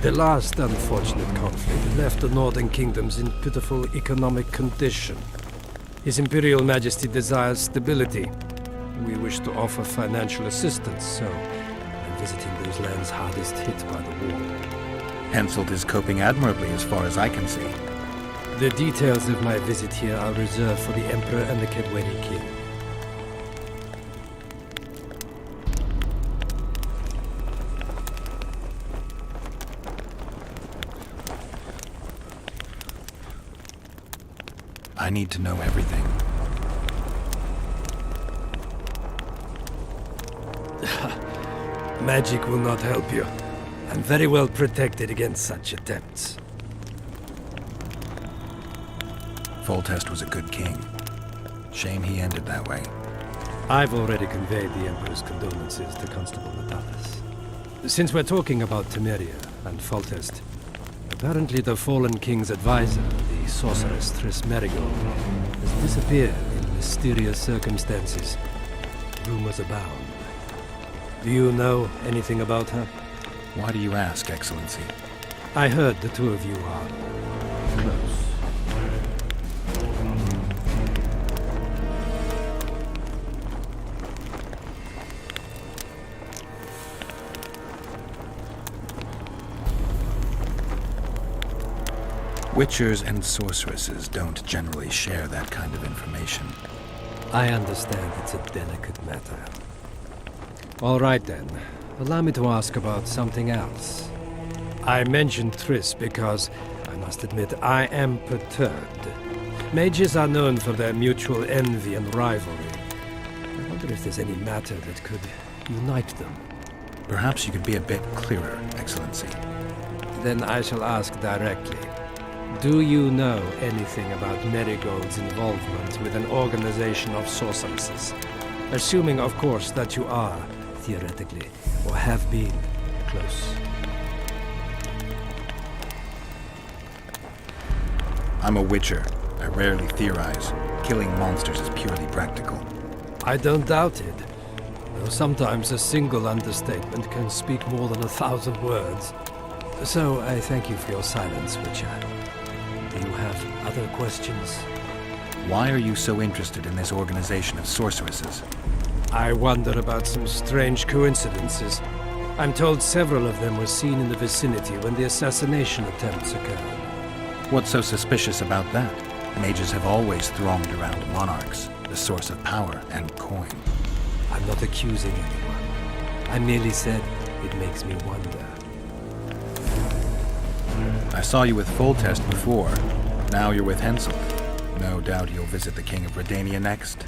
The last unfortunate conflict left the northern kingdoms in pitiful economic condition. His Imperial Majesty desires stability. We wish to offer financial assistance, so I'm visiting those lands hardest hit by the war. Henselt is coping admirably as far as I can see. The details of my visit here are reserved for the Emperor and the Kedweni King. I need to know everything. Magic will not help you. I'm very well protected against such attempts. Foltest was a good king. Shame he ended that way. I've already conveyed the Emperor's condolences to Constable Natalis. Since we're talking about Temeria and Foltest, apparently the fallen king's advisor, the sorceress Triss Marigold, has disappeared in mysterious circumstances. Rumors abound. Do you know anything about her? Why do you ask, Excellency? I heard the two of you are close. Witchers and sorceresses don't generally share that kind of information. I understand it's a delicate matter. All right then. Allow me to ask about something else. I mentioned Triss because, I must admit, I am perturbed. Mages are known for their mutual envy and rivalry. I wonder if there's any matter that could unite them. Perhaps you could be a bit clearer, Excellency. Then I shall ask directly. Do you know anything about Marigold's involvement with an organization of sorceresses? Assuming, of course, that you are, theoretically, or have been, close. I'm a witcher. I rarely theorize. Killing monsters is purely practical. I don't doubt it. though sometimes a single understatement can speak more than 1,000 words. So I thank you for your silence, Witcher. Do you have other questions? Why are you so interested in this organization of sorceresses? I wonder about some strange coincidences. I'm told several of them were seen in the vicinity when the assassination attempts occurred. What's so suspicious about that? Mages have always thronged around monarchs, the source of power and coin. I'm not accusing anyone. I merely said it makes me wonder. I saw you with Foltest before. Now you're with Henselt. No doubt you'll visit the King of Redania next.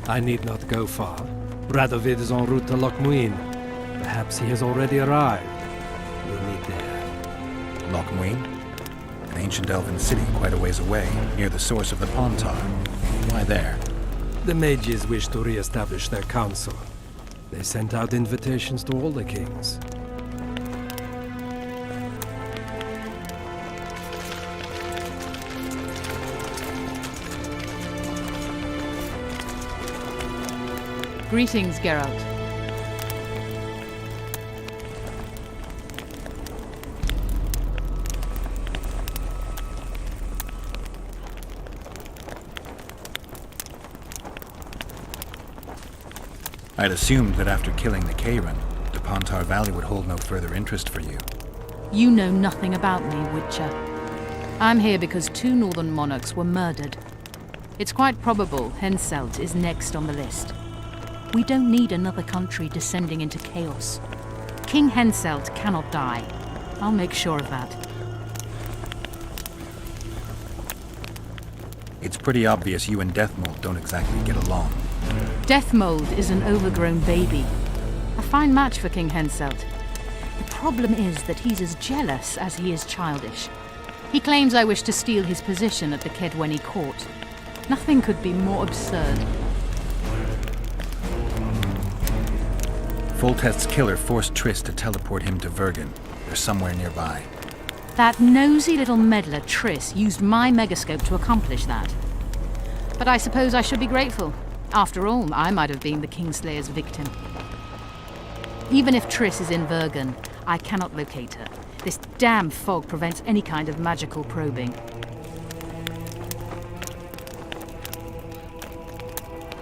I need not go far. Radovid is en route to Lochmuin. Perhaps he has already arrived. We'll meet there. Lochmuin? An ancient elven city quite a ways away, near the source of the Pontar. Why there? The mages wish to re-establish their council. They sent out invitations to all the kings. Greetings, Geralt. I'd assumed that after killing the Kayran, the Pontar Valley would hold no further interest for you. You know nothing about me, Witcher. I'm here because 2 northern monarchs were murdered. It's quite probable Henselt is next on the list. We don't need another country descending into chaos. King Henselt cannot die. I'll make sure of that. It's pretty obvious you and Deathmold don't exactly get along. Deathmold is an overgrown baby. A fine match for King Henselt. The problem is that he's as jealous as he is childish. He claims I wish to steal his position at the Kedweni court. Nothing could be more absurd. Foltest's killer forced Triss to teleport him to Vergen. They're somewhere nearby. That nosy little meddler Triss used my megascope to accomplish that. But I suppose I should be grateful. After all, I might have been the Kingslayer's victim. Even if Triss is in Vergen, I cannot locate her. This damn fog prevents any kind of magical probing.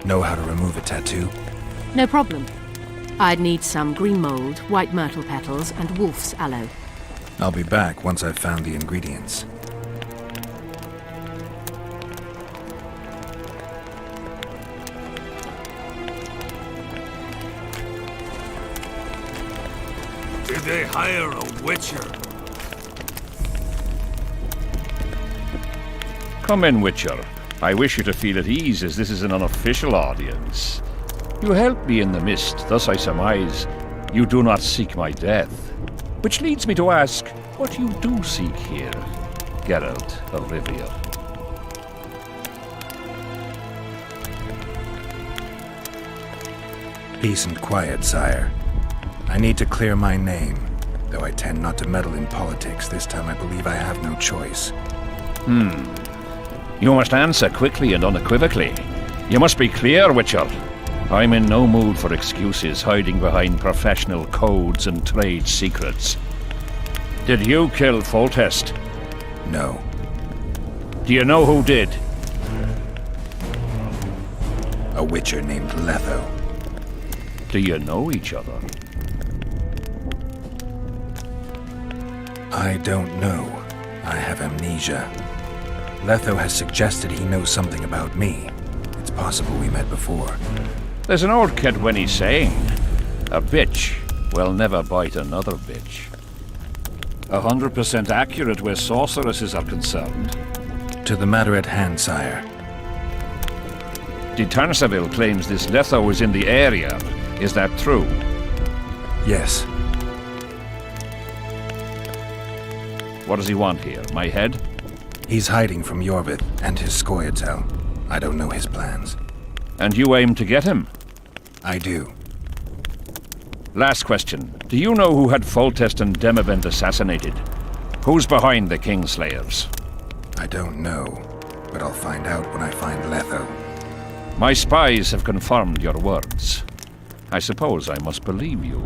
Know how to remove a tattoo? No problem. I'd need some green mold, white myrtle petals, and wolf's aloe. I'll be back once I've found the ingredients. Did they hire a witcher? Come in, Witcher. I wish you to feel at ease, as this is an unofficial audience. You helped me in the mist, thus I surmise you do not seek my death. Which leads me to ask what you do seek here, Geralt of Rivia. Peace and quiet, sire. I need to clear my name. Though I tend not to meddle in politics, this time I believe I have no choice. You must answer quickly and unequivocally. You must be clear, Witcher. I'm in no mood for excuses hiding behind professional codes and trade secrets. Did you kill Foltest? No. Do you know who did? A witcher named Letho. Do you know each other? I don't know. I have amnesia. Letho has suggested he knows something about me. It's possible we met before. There's an old Kedweni saying, a bitch will never bite another bitch. 100% accurate where sorceresses are concerned. To the matter at hand, sire. De Tansarville claims this Letho is in the area. Is that true? Yes. What does he want here? My head? He's hiding from Iorveth and his Scoia'tael. I don't know his plans. And you aim to get him? I do. Last question. Do you know who had Foltest and Demavend assassinated? Who's behind the Kingslayers? I don't know, but I'll find out when I find Letho. My spies have confirmed your words. I suppose I must believe you.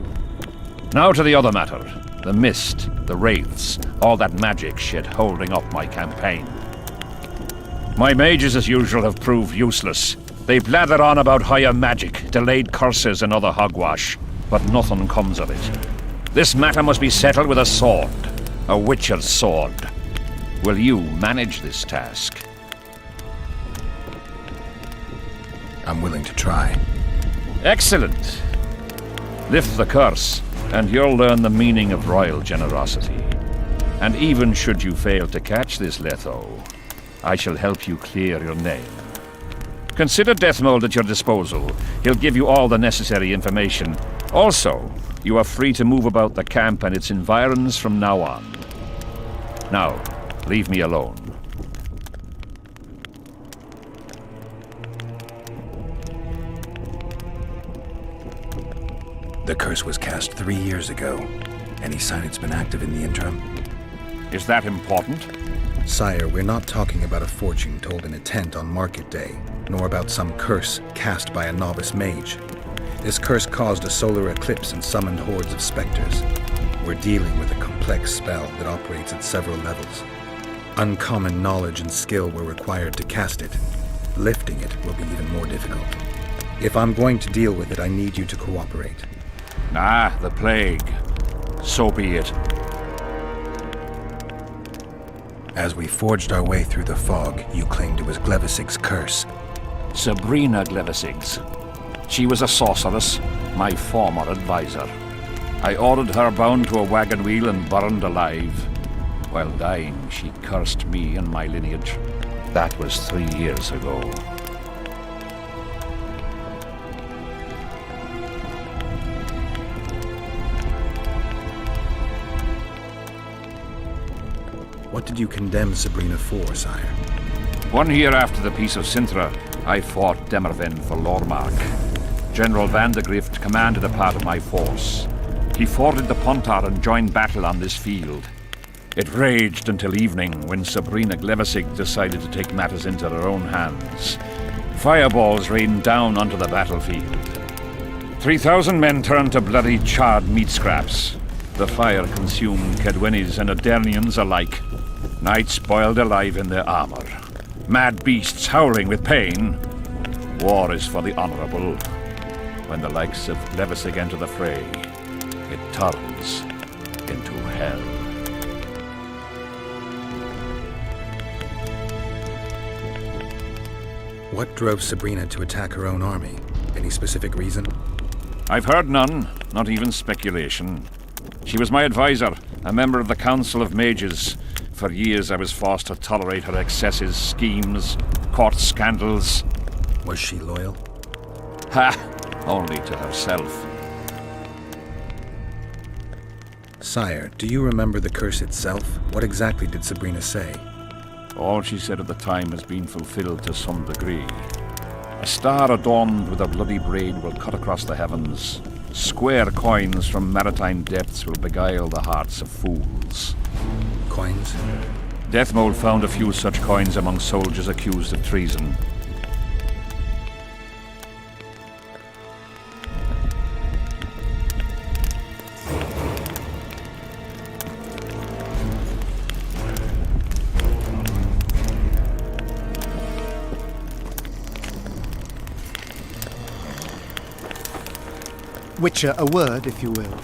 Now to the other matter. The mist, the wraiths, all that magic shit holding up my campaign. My mages, as usual, have proved useless. They blather on about higher magic, delayed curses and other hogwash, but nothing comes of it. This matter must be settled with a sword. A witcher's sword. Will you manage this task? I'm willing to try. Excellent. Lift the curse, and you'll learn the meaning of royal generosity. And even should you fail to catch this Letho, I shall help you clear your name. Consider Deathmold at your disposal. He'll give you all the necessary information. Also, you are free to move about the camp and its environs from now on. Now, leave me alone. The curse was cast 3 years ago. Any sign it's been active in the interim? Is that important? Sire, we're not talking about a fortune told in a tent on market day, nor about some curse cast by a novice mage. This curse caused a solar eclipse and summoned hordes of specters. We're dealing with a complex spell that operates at several levels. Uncommon knowledge and skill were required to cast it. Lifting it will be even more difficult. If I'm going to deal with it, I need you to cooperate. Ah, the plague. So be it. As we forged our way through the fog, you claimed it was Glevisig's curse. Sabrina Glevisig's. She was a sorceress, my former advisor. I ordered her bound to a wagon wheel and burned alive. While dying, she cursed me and my lineage. That was 3 years ago. What did you condemn Sabrina for, sire? 1 year after the Peace of Sintra, I fought Demerven for Lormark. General Vandegrift commanded a part of my force. He forded the Pontar and joined battle on this field. It raged until evening when Sabrina Glevisig decided to take matters into her own hands. Fireballs rained down onto the battlefield. 3,000 men turned to bloody charred meat scraps. The fire consumed Kedwenis and Adernians alike. Knights boiled alive in their armor. Mad beasts howling with pain. War is for the honorable. When the likes of Glevisig enter the fray, it turns into hell. What drove Sabrina to attack her own army? Any specific reason? I've heard none, not even speculation. She was my advisor, a member of the Council of Mages. For years I was forced to tolerate her excesses, schemes, court scandals. Was she loyal? Ha! Only to herself. Sire, do you remember the curse itself? What exactly did Sabrina say? All she said at the time has been fulfilled to some degree. A star adorned with a bloody braid will cut across the heavens. Square coins from maritime depths will beguile the hearts of fools. Coins? Deathmold found a few such coins among soldiers accused of treason. Witcher, a word, if you will.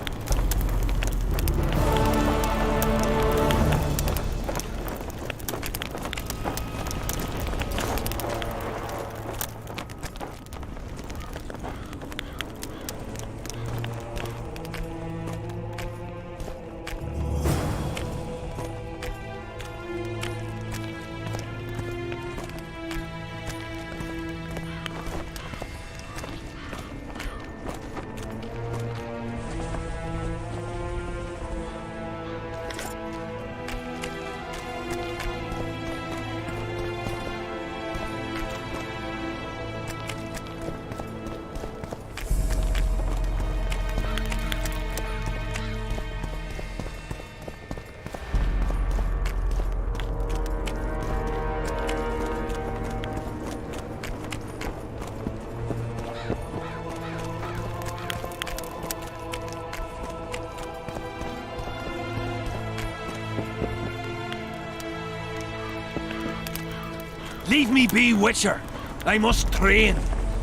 Leave me be, Witcher. I must train.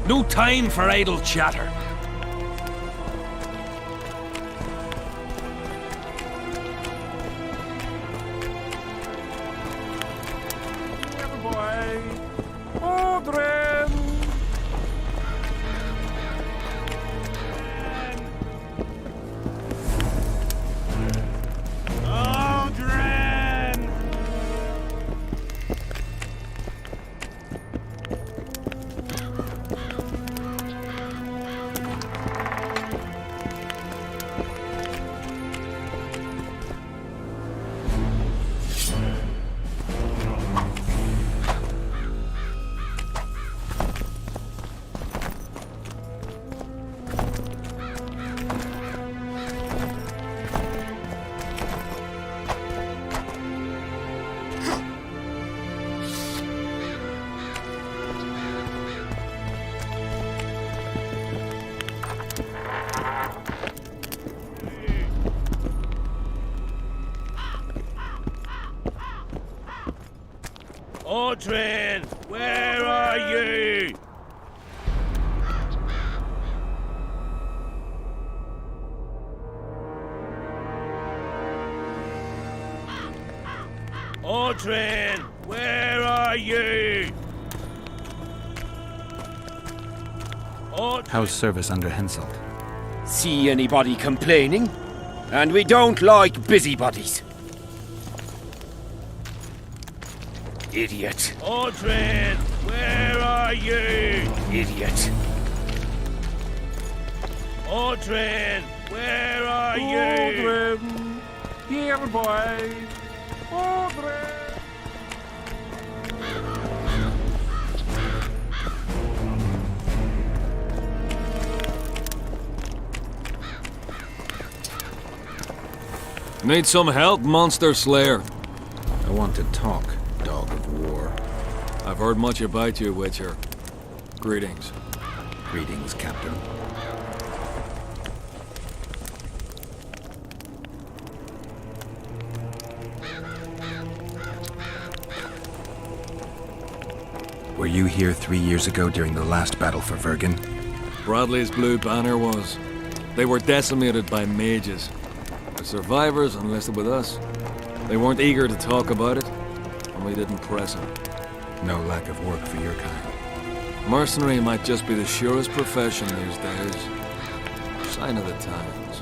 No time for idle chatter. Audrin, where are you? Audrin, where are you? How's service under Henselt? See anybody complaining? And we don't like busybodies. Idiot. Audrin, where are you? Idiot. Audrin, where are you? Audrin, here, boy. Audrin. Need some help, Monster Slayer? I want to talk, dog of war. I've heard much about you, Witcher. Greetings. Greetings, Captain. Were you here 3 years ago during the last battle for Vergen? Bradley's Blue Banner was. They were decimated by mages. The survivors enlisted with us. They weren't eager to talk about it, and we didn't press them. No lack of work for your kind. Mercenary might just be the surest profession these days. Sign of the times.